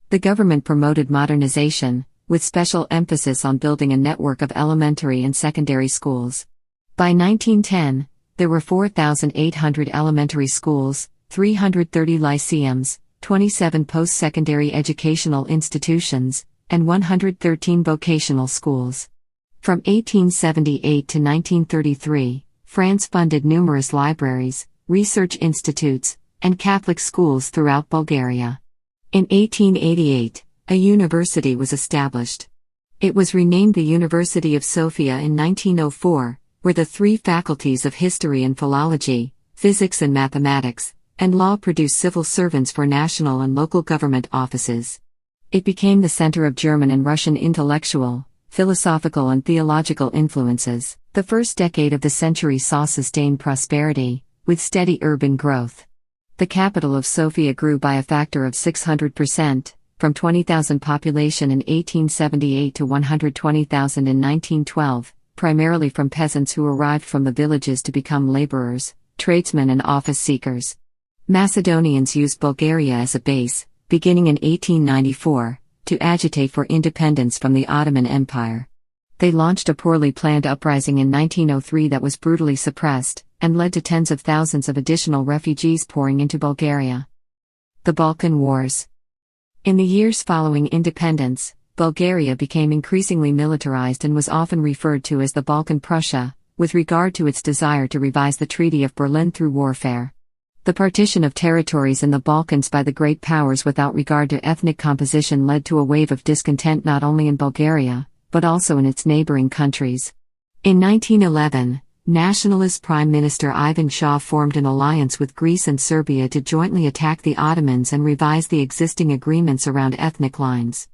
The government promoted modernization, with special emphasis on building a network of elementary and secondary schools. By 1910, there were 4,800 elementary schools, 330 lyceums, 27 post-secondary educational institutions, and 113 vocational schools. From 1878 to 1933, France funded numerous libraries, research institutes, and Catholic schools throughout Bulgaria. In 1888, a university was established. It was renamed the University of Sofia in 1904, where the three faculties of history and philology, physics and mathematics, and law produced civil servants for national and local government offices. It became the center of German and Russian intellectual, philosophical and theological influences. The first decade of the century saw sustained prosperity, with steady urban growth. The capital of Sofia grew by a factor of 600%, from 20,000 population in 1878 to 120,000 in 1912, primarily from peasants who arrived from the villages to become laborers, tradesmen and office seekers. Macedonians used Bulgaria as a base, beginning in 1894, to agitate for independence from the Ottoman Empire. They launched a poorly planned uprising in 1903 that was brutally suppressed, and led to tens of thousands of additional refugees pouring into Bulgaria. The Balkan Wars. In the years following independence, Bulgaria became increasingly militarized and was often referred to as the Balkan Prussia, with regard to its desire to revise the Treaty of Berlin through warfare. The partition of territories in the Balkans by the great powers without regard to ethnic composition led to a wave of discontent not only in Bulgaria, but also in its neighboring countries. In 1911, nationalist Prime Minister Ivan Shah formed an alliance with Greece and Serbia to jointly attack the Ottomans and revise the existing agreements around ethnic lines.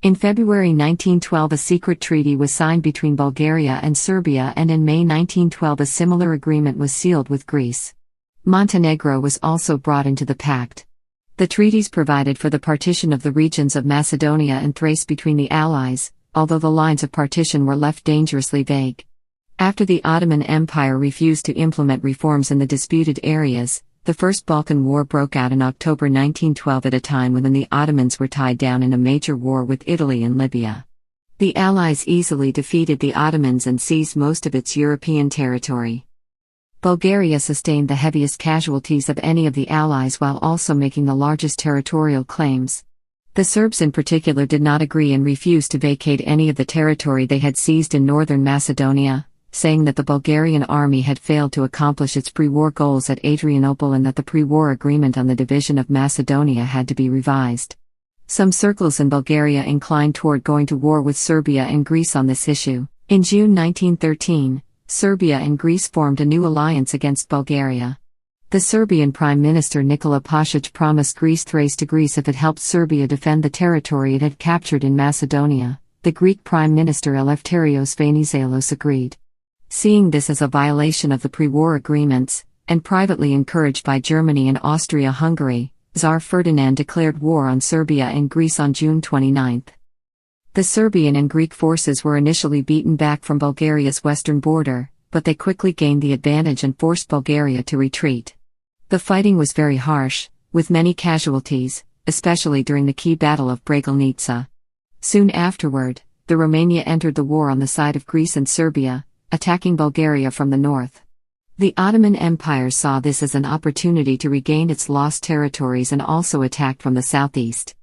In February 1912 a secret treaty was signed between Bulgaria and Serbia, and in May 1912 a similar agreement was sealed with Greece. Montenegro was also brought into the pact. The treaties provided for the partition of the regions of Macedonia and Thrace between the Allies, although the lines of partition were left dangerously vague. After the Ottoman Empire refused to implement reforms in the disputed areas, the First Balkan War broke out in October 1912 at a time when the Ottomans were tied down in a major war with Italy and Libya. The Allies easily defeated the Ottomans and seized most of its European territory. Bulgaria sustained the heaviest casualties of any of the Allies while also making the largest territorial claims. The Serbs in particular did not agree and refused to vacate any of the territory they had seized in northern Macedonia, saying that the Bulgarian army had failed to accomplish its pre-war goals at Adrianople and that the pre-war agreement on the division of Macedonia had to be revised. Some circles in Bulgaria inclined toward going to war with Serbia and Greece on this issue. In June 1913, Serbia and Greece formed a new alliance against Bulgaria. The Serbian Prime Minister Nikola Pasic promised Greece Thrace to Greece if it helped Serbia defend the territory it had captured in Macedonia. The Greek Prime Minister Eleftherios Venizelos agreed. Seeing this as a violation of the pre-war agreements, and privately encouraged by Germany and Austria-Hungary, Tsar Ferdinand declared war on Serbia and Greece on June 29. The Serbian and Greek forces were initially beaten back from Bulgaria's western border, but they quickly gained the advantage and forced Bulgaria to retreat. The fighting was very harsh, with many casualties, especially during the key Battle of Bregalnica. Soon afterward, the Romania entered the war on the side of Greece and Serbia, attacking Bulgaria from the north. The Ottoman Empire saw this as an opportunity to regain its lost territories and also attacked from the southeast.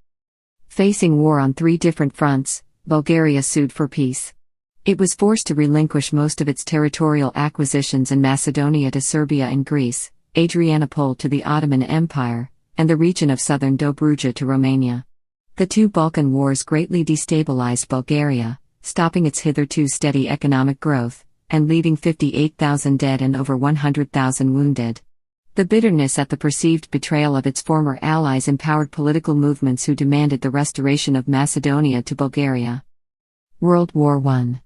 Facing war on three different fronts, Bulgaria sued for peace. It was forced to relinquish most of its territorial acquisitions in Macedonia to Serbia and Greece, Adrianople to the Ottoman Empire, and the region of southern Dobruja to Romania. The two Balkan Wars greatly destabilized Bulgaria, stopping its hitherto steady economic growth, and leaving 58,000 dead and over 100,000 wounded. The bitterness at the perceived betrayal of its former allies empowered political movements who demanded the restoration of Macedonia to Bulgaria. World War I.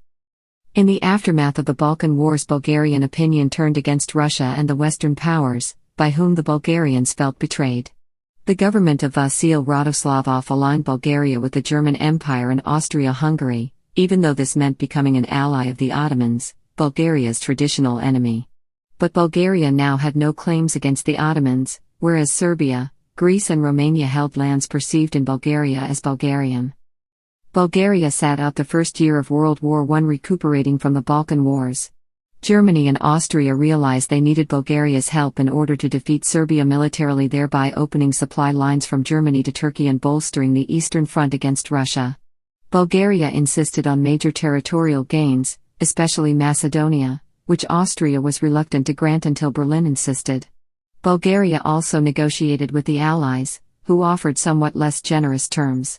In the aftermath of the Balkan Wars, Bulgarian opinion turned against Russia and the Western powers, by whom the Bulgarians felt betrayed. The government of Vasil Radoslavov aligned Bulgaria with the German Empire and Austria-Hungary, even though this meant becoming an ally of the Ottomans, Bulgaria's traditional enemy. But Bulgaria now had no claims against the Ottomans, whereas Serbia, Greece and Romania held lands perceived in Bulgaria as Bulgarian. Bulgaria sat out the first year of World War I recuperating from the Balkan Wars. Germany and Austria realized they needed Bulgaria's help in order to defeat Serbia militarily, thereby opening supply lines from Germany to Turkey and bolstering the Eastern Front against Russia. Bulgaria insisted on major territorial gains, especially Macedonia, which Austria was reluctant to grant until Berlin insisted. Bulgaria also negotiated with the Allies, who offered somewhat less generous terms.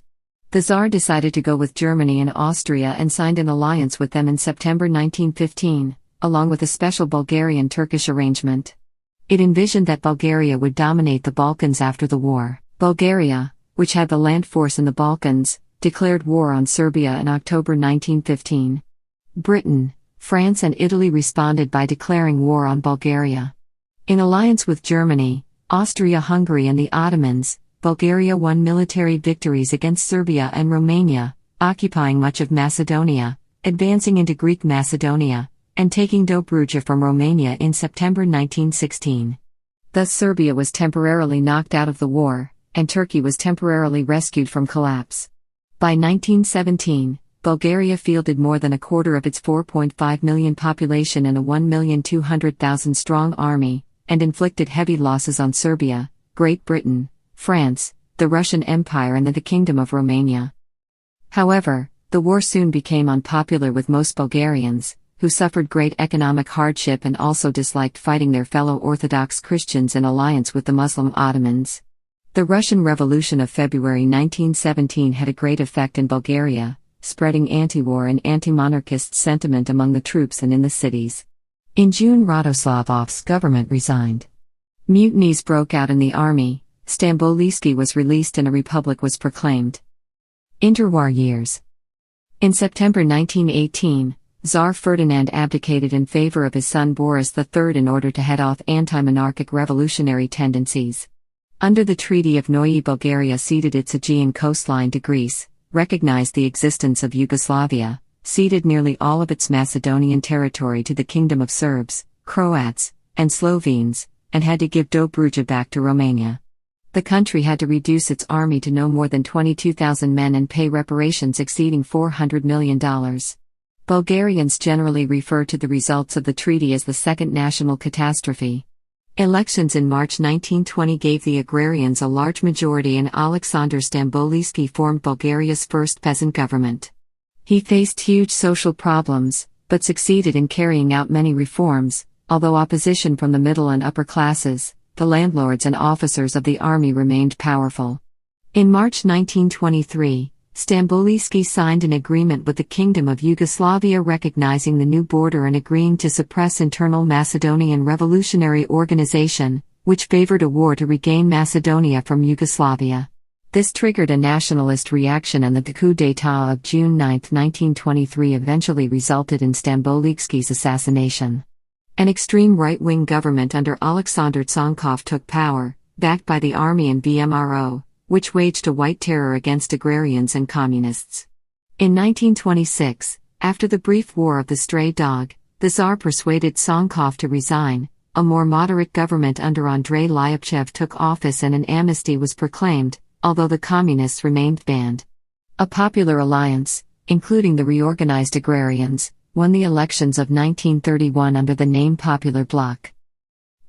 The Tsar decided to go with Germany and Austria and signed an alliance with them in September 1915, along with a special Bulgarian-Turkish arrangement. It envisioned that Bulgaria would dominate the Balkans after the war. Bulgaria, which had the land force in the Balkans, declared war on Serbia in October 1915. Britain, France and Italy responded by declaring war on Bulgaria. In alliance with Germany, Austria-Hungary and the Ottomans, Bulgaria won military victories against Serbia and Romania, occupying much of Macedonia, advancing into Greek Macedonia, and taking Dobruja from Romania in September 1916. Thus Serbia was temporarily knocked out of the war, and Turkey was temporarily rescued from collapse. By 1917, Bulgaria fielded more than a quarter of its 4.5 million population and a 1,200,000 strong army, and inflicted heavy losses on Serbia, Great Britain, France, the Russian Empire and the Kingdom of Romania. However, the war soon became unpopular with most Bulgarians, who suffered great economic hardship and also disliked fighting their fellow Orthodox Christians in alliance with the Muslim Ottomans. The Russian Revolution of February 1917 had a great effect in Bulgaria, spreading anti-war and anti-monarchist sentiment among the troops and in the cities. In June, Radoslavov's government resigned. Mutinies broke out in the army, Stamboliski was released and a republic was proclaimed. Interwar years. In September 1918, Tsar Ferdinand abdicated in favor of his son Boris III in order to head off anti-monarchic revolutionary tendencies. Under the Treaty of Noye, Bulgaria ceded its Aegean coastline to Greece, recognized the existence of Yugoslavia, ceded nearly all of its Macedonian territory to the Kingdom of Serbs, Croats, and Slovenes, and had to give Dobruja back to Romania. The country had to reduce its army to no more than 22,000 men and pay reparations exceeding $400 million. Bulgarians generally refer to the results of the treaty as the Second National Catastrophe. Elections in March 1920 gave the agrarians a large majority and Alexander Stamboliski formed Bulgaria's first peasant government. He faced huge social problems, but succeeded in carrying out many reforms, although opposition from the middle and upper classes, the landlords and officers of the army remained powerful. In March 1923, Stamboliski signed an agreement with the Kingdom of Yugoslavia recognizing the new border and agreeing to suppress internal Macedonian Revolutionary Organization, which favored a war to regain Macedonia from Yugoslavia. This triggered a nationalist reaction and the coup d'état of June 9, 1923 eventually resulted in Stamboliski's assassination. An extreme right-wing government under Alexander Tsankov took power, backed by the army and VMRO, which waged a white terror against agrarians and communists. In 1926, after the brief War of the Stray Dog, the Tsar persuaded Tsankov to resign, a more moderate government under Andrei Lyapchev took office and an amnesty was proclaimed, although the communists remained banned. A popular alliance, including the reorganized agrarians, won the elections of 1931 under the name Popular Bloc.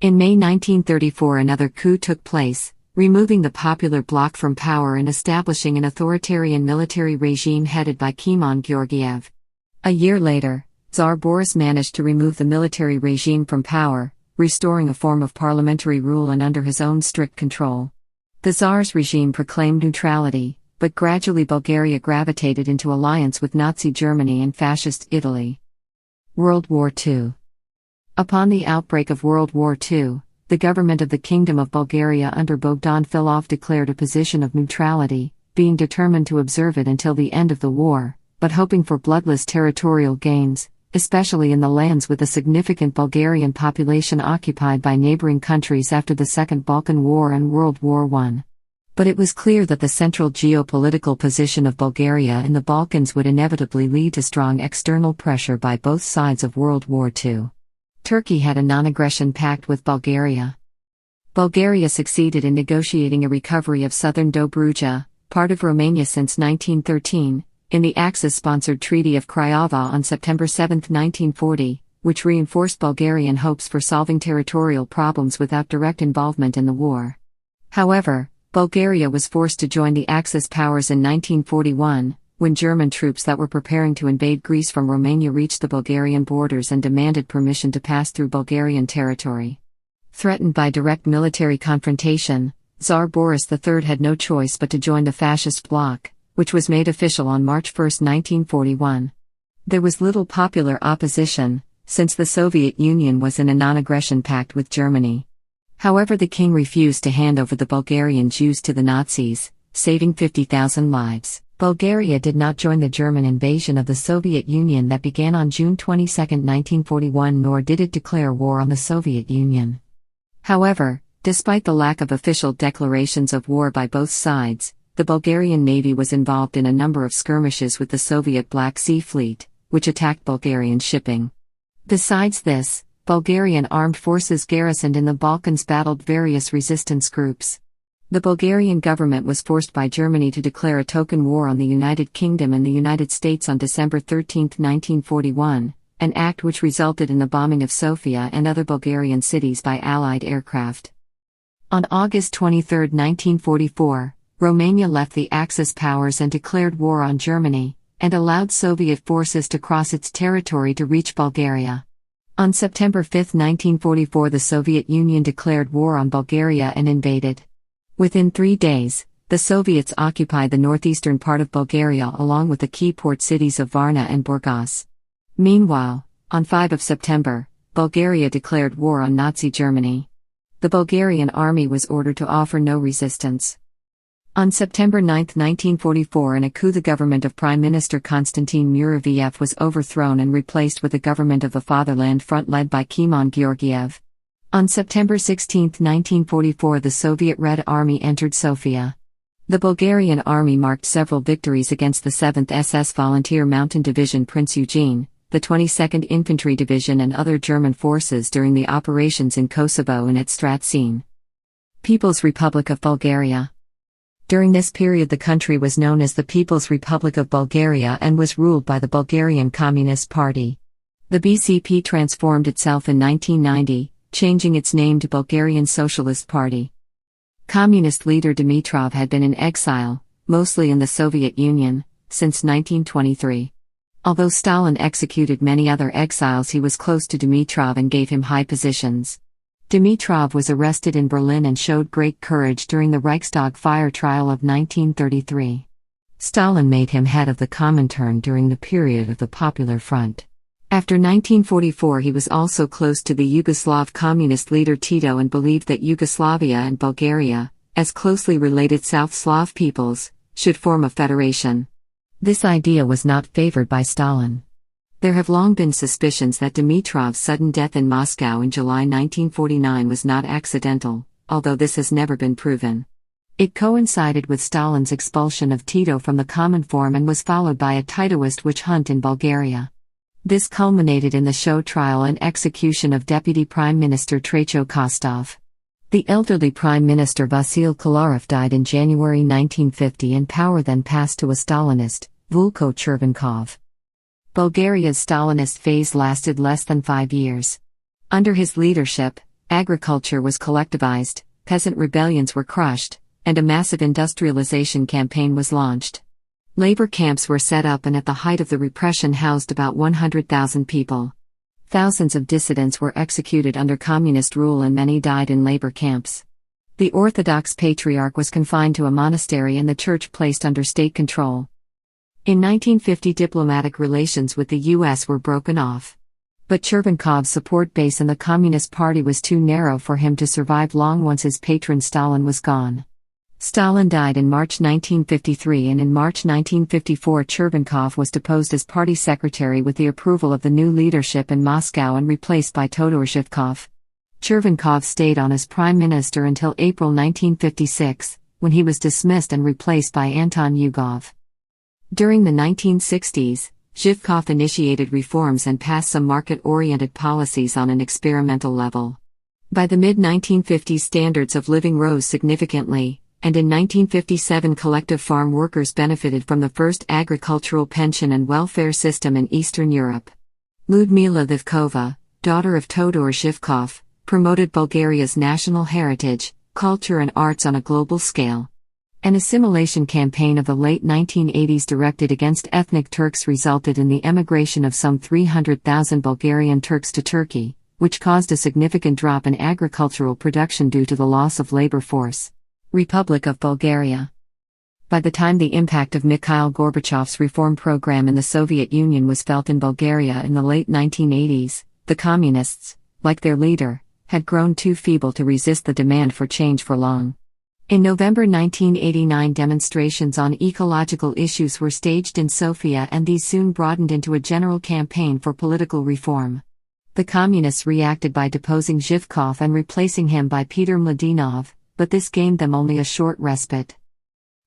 In May 1934 another coup took place, removing the Popular Bloc from power and establishing an authoritarian military regime headed by Kimon Georgiev. A year later, Tsar Boris managed to remove the military regime from power, restoring a form of parliamentary rule and under his own strict control. The Tsar's regime proclaimed neutrality, but gradually Bulgaria gravitated into alliance with Nazi Germany and Fascist Italy. World War II. Upon the outbreak of World War II, the government of the Kingdom of Bulgaria under Bogdan Filov declared a position of neutrality, being determined to observe it until the end of the war, but hoping for bloodless territorial gains, especially in the lands with a significant Bulgarian population occupied by neighboring countries after the Second Balkan War and World War I. But it was clear that the central geopolitical position of Bulgaria in the Balkans would inevitably lead to strong external pressure by both sides of World War II. Turkey had a non-aggression pact with Bulgaria. Bulgaria succeeded in negotiating a recovery of southern Dobruja, part of Romania since 1913, in the Axis-sponsored Treaty of Craiova on September 7, 1940, which reinforced Bulgarian hopes for solving territorial problems without direct involvement in the war. However, Bulgaria was forced to join the Axis powers in 1941, when German troops that were preparing to invade Greece from Romania reached the Bulgarian borders and demanded permission to pass through Bulgarian territory. Threatened by direct military confrontation, Tsar Boris III had no choice but to join the fascist bloc, which was made official on March 1, 1941. There was little popular opposition, since the Soviet Union was in a non-aggression pact with Germany. However, the king refused to hand over the Bulgarian Jews to the Nazis, saving 50,000 lives. Bulgaria did not join the German invasion of the Soviet Union that began on June 22, 1941, nor did it declare war on the Soviet Union. However, despite the lack of official declarations of war by both sides, the Bulgarian Navy was involved in a number of skirmishes with the Soviet Black Sea Fleet, which attacked Bulgarian shipping. Besides this, Bulgarian armed forces garrisoned in the Balkans battled various resistance groups. The Bulgarian government was forced by Germany to declare a token war on the United Kingdom and the United States on December 13, 1941, an act which resulted in the bombing of Sofia and other Bulgarian cities by Allied aircraft. On August 23, 1944, Romania left the Axis powers and declared war on Germany, and allowed Soviet forces to cross its territory to reach Bulgaria. On September 5, 1944, the Soviet Union declared war on Bulgaria and invaded. Within 3 days, the Soviets occupied the northeastern part of Bulgaria along with the key port cities of Varna and Burgas. Meanwhile, on 5 September, Bulgaria declared war on Nazi Germany. The Bulgarian army was ordered to offer no resistance. On September 9, 1944, in a coup, the government of Prime Minister Konstantin Muraviev was overthrown and replaced with the government of the Fatherland Front led by Kimon Georgiev. On September 16, 1944, the Soviet Red Army entered Sofia. The Bulgarian army marked several victories against the 7th SS Volunteer Mountain Division Prince Eugene, the 22nd Infantry Division and other German forces during the operations in Kosovo and at Stratsine. People's Republic of Bulgaria. During this period, the country was known as the People's Republic of Bulgaria and was ruled by the Bulgarian Communist Party. The BCP transformed itself in 1990, changing its name to Bulgarian Socialist Party. Communist leader Dimitrov had been in exile, mostly in the Soviet Union, since 1923. Although Stalin executed many other exiles, he was close to Dimitrov and gave him high positions. Dimitrov was arrested in Berlin and showed great courage during the Reichstag fire trial of 1933. Stalin made him head of the Comintern during the period of the Popular Front. After 1944, he was also close to the Yugoslav communist leader Tito and believed that Yugoslavia and Bulgaria, as closely related South Slav peoples, should form a federation. This idea was not favored by Stalin. There have long been suspicions that Dimitrov's sudden death in Moscow in July 1949 was not accidental, although this has never been proven. It coincided with Stalin's expulsion of Tito from the Cominform and was followed by a Titoist witch hunt in Bulgaria. This culminated in the show trial and execution of Deputy Prime Minister Traicho Kostov. The elderly Prime Minister Vasil Kolarov died in January 1950 and power then passed to a Stalinist, Vulko Chervenkov. Bulgaria's Stalinist phase lasted less than 5 years. Under his leadership, agriculture was collectivized, peasant rebellions were crushed, and a massive industrialization campaign was launched. Labor camps were set up and at the height of the repression housed about 100,000 people. Thousands of dissidents were executed under communist rule and many died in labor camps. The Orthodox Patriarch was confined to a monastery and the church placed under state control. In 1950, diplomatic relations with the U.S. were broken off. But Chervenkov's support base in the Communist Party was too narrow for him to survive long once his patron Stalin was gone. Stalin died in March 1953, and in March 1954 Chervenkov was deposed as party secretary with the approval of the new leadership in Moscow and replaced by Todor Zhivkov. Chervenkov stayed on as prime minister until April 1956, when he was dismissed and replaced by Anton Yugov. During the 1960s, Zhivkov initiated reforms and passed some market-oriented policies on an experimental level. By the mid-1950s, standards of living rose significantly, and in 1957 collective farm workers benefited from the first agricultural pension and welfare system in Eastern Europe. Ludmila Livkova, daughter of Todor Zhivkov, promoted Bulgaria's national heritage, culture and arts on a global scale. An assimilation campaign of the late 1980s directed against ethnic Turks resulted in the emigration of some 300,000 Bulgarian Turks to Turkey, which caused a significant drop in agricultural production due to the loss of labor force. Republic of Bulgaria. By the time the impact of Mikhail Gorbachev's reform program in the Soviet Union was felt in Bulgaria in the late 1980s, the Communists, like their leader, had grown too feeble to resist the demand for change for long. In November 1989, demonstrations on ecological issues were staged in Sofia, and these soon broadened into a general campaign for political reform. The Communists reacted by deposing Zhivkov and replacing him by Peter Mladinov, but this gained them only a short respite.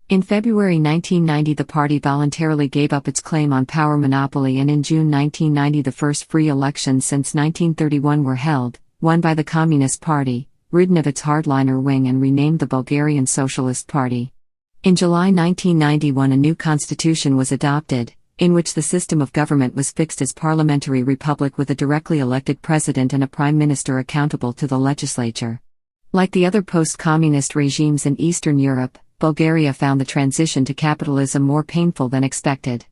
In February 1990, the party voluntarily gave up its claim on power monopoly, and in June 1990 the first free elections since 1931 were held, won by the Communist Party, ridden of its hardliner wing and renamed the Bulgarian Socialist Party. In July 1991 a new constitution was adopted, in which the system of government was fixed as parliamentary republic with a directly elected president and a prime minister accountable to the legislature. Like the other post-communist regimes in Eastern Europe, Bulgaria found the transition to capitalism more painful than expected.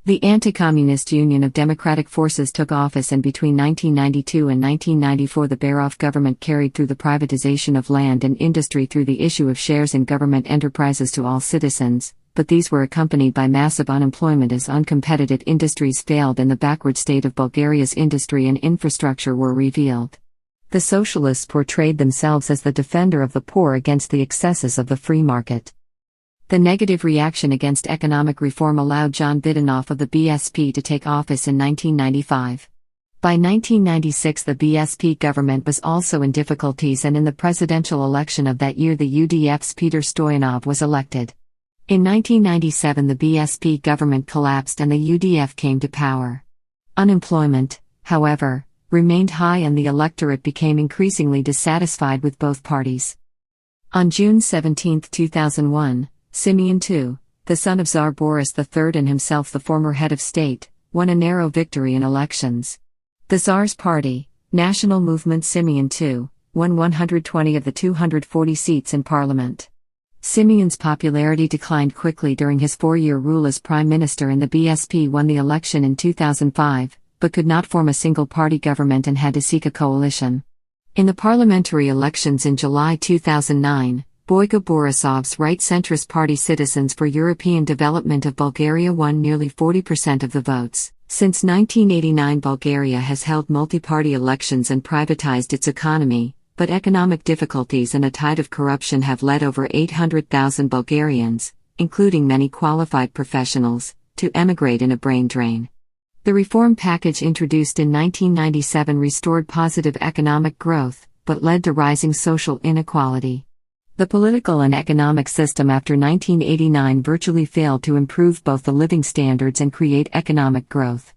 The Anti-Communist Union of Democratic Forces took office, and between 1992 and 1994 the Berov government carried through the privatization of land and industry through the issue of shares in government enterprises to all citizens, but these were accompanied by massive unemployment as uncompetitive industries failed and the backward state of Bulgaria's industry and infrastructure were revealed. The socialists portrayed themselves as the defender of the poor against the excesses of the free market. The negative reaction against economic reform allowed John Vidanoff of the BSP to take office in 1995. By 1996 the BSP government was also in difficulties, and in the presidential election of that year the UDF's Peter Stoyanov was elected. In 1997 the BSP government collapsed and the UDF came to power. Unemployment, however, remained high, and the electorate became increasingly dissatisfied with both parties. On June 17, 2001, Simeon II, the son of Tsar Boris III and himself the former head of state, won a narrow victory in elections. The Tsar's party, National Movement Simeon II, won 120 of the 240 seats in parliament. Simeon's popularity declined quickly during his 4-year rule as prime minister, and the BSP won the election in 2005, but could not form a single-party government and had to seek a coalition. In the parliamentary elections in July 2009, Boyko Borisov's right-centrist party Citizens for European Development of Bulgaria won nearly 40% of the votes. Since 1989 Bulgaria has held multi-party elections and privatized its economy, but economic difficulties and a tide of corruption have led over 800,000 Bulgarians, including many qualified professionals, to emigrate in a brain drain. The reform package introduced in 1997 restored positive economic growth, but led to rising social inequality. The political and economic system after 1989 virtually failed to improve both the living standards and create economic growth.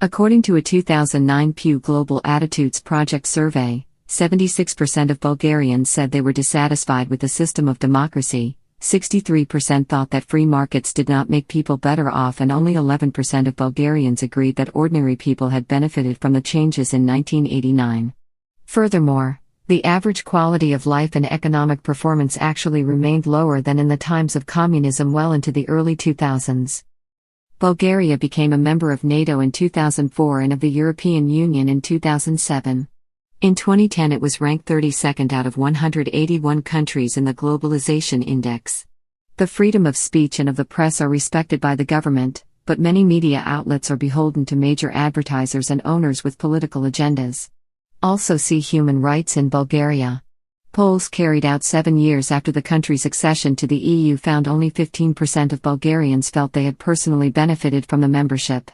According to a 2009 Pew Global Attitudes Project survey, 76% of Bulgarians said they were dissatisfied with the system of democracy, 63% thought that free markets did not make people better off, and only 11% of Bulgarians agreed that ordinary people had benefited from the changes in 1989. Furthermore, the average quality of life and economic performance actually remained lower than in the times of communism well into the early 2000s. Bulgaria became a member of NATO in 2004 and of the European Union in 2007. In 2010 it was ranked 32nd out of 181 countries in the Globalization Index. The freedom of speech and of the press are respected by the government, but many media outlets are beholden to major advertisers and owners with political agendas. Also see human rights in Bulgaria. Polls carried out 7 years after the country's accession to the EU found only 15% of Bulgarians felt they had personally benefited from the membership.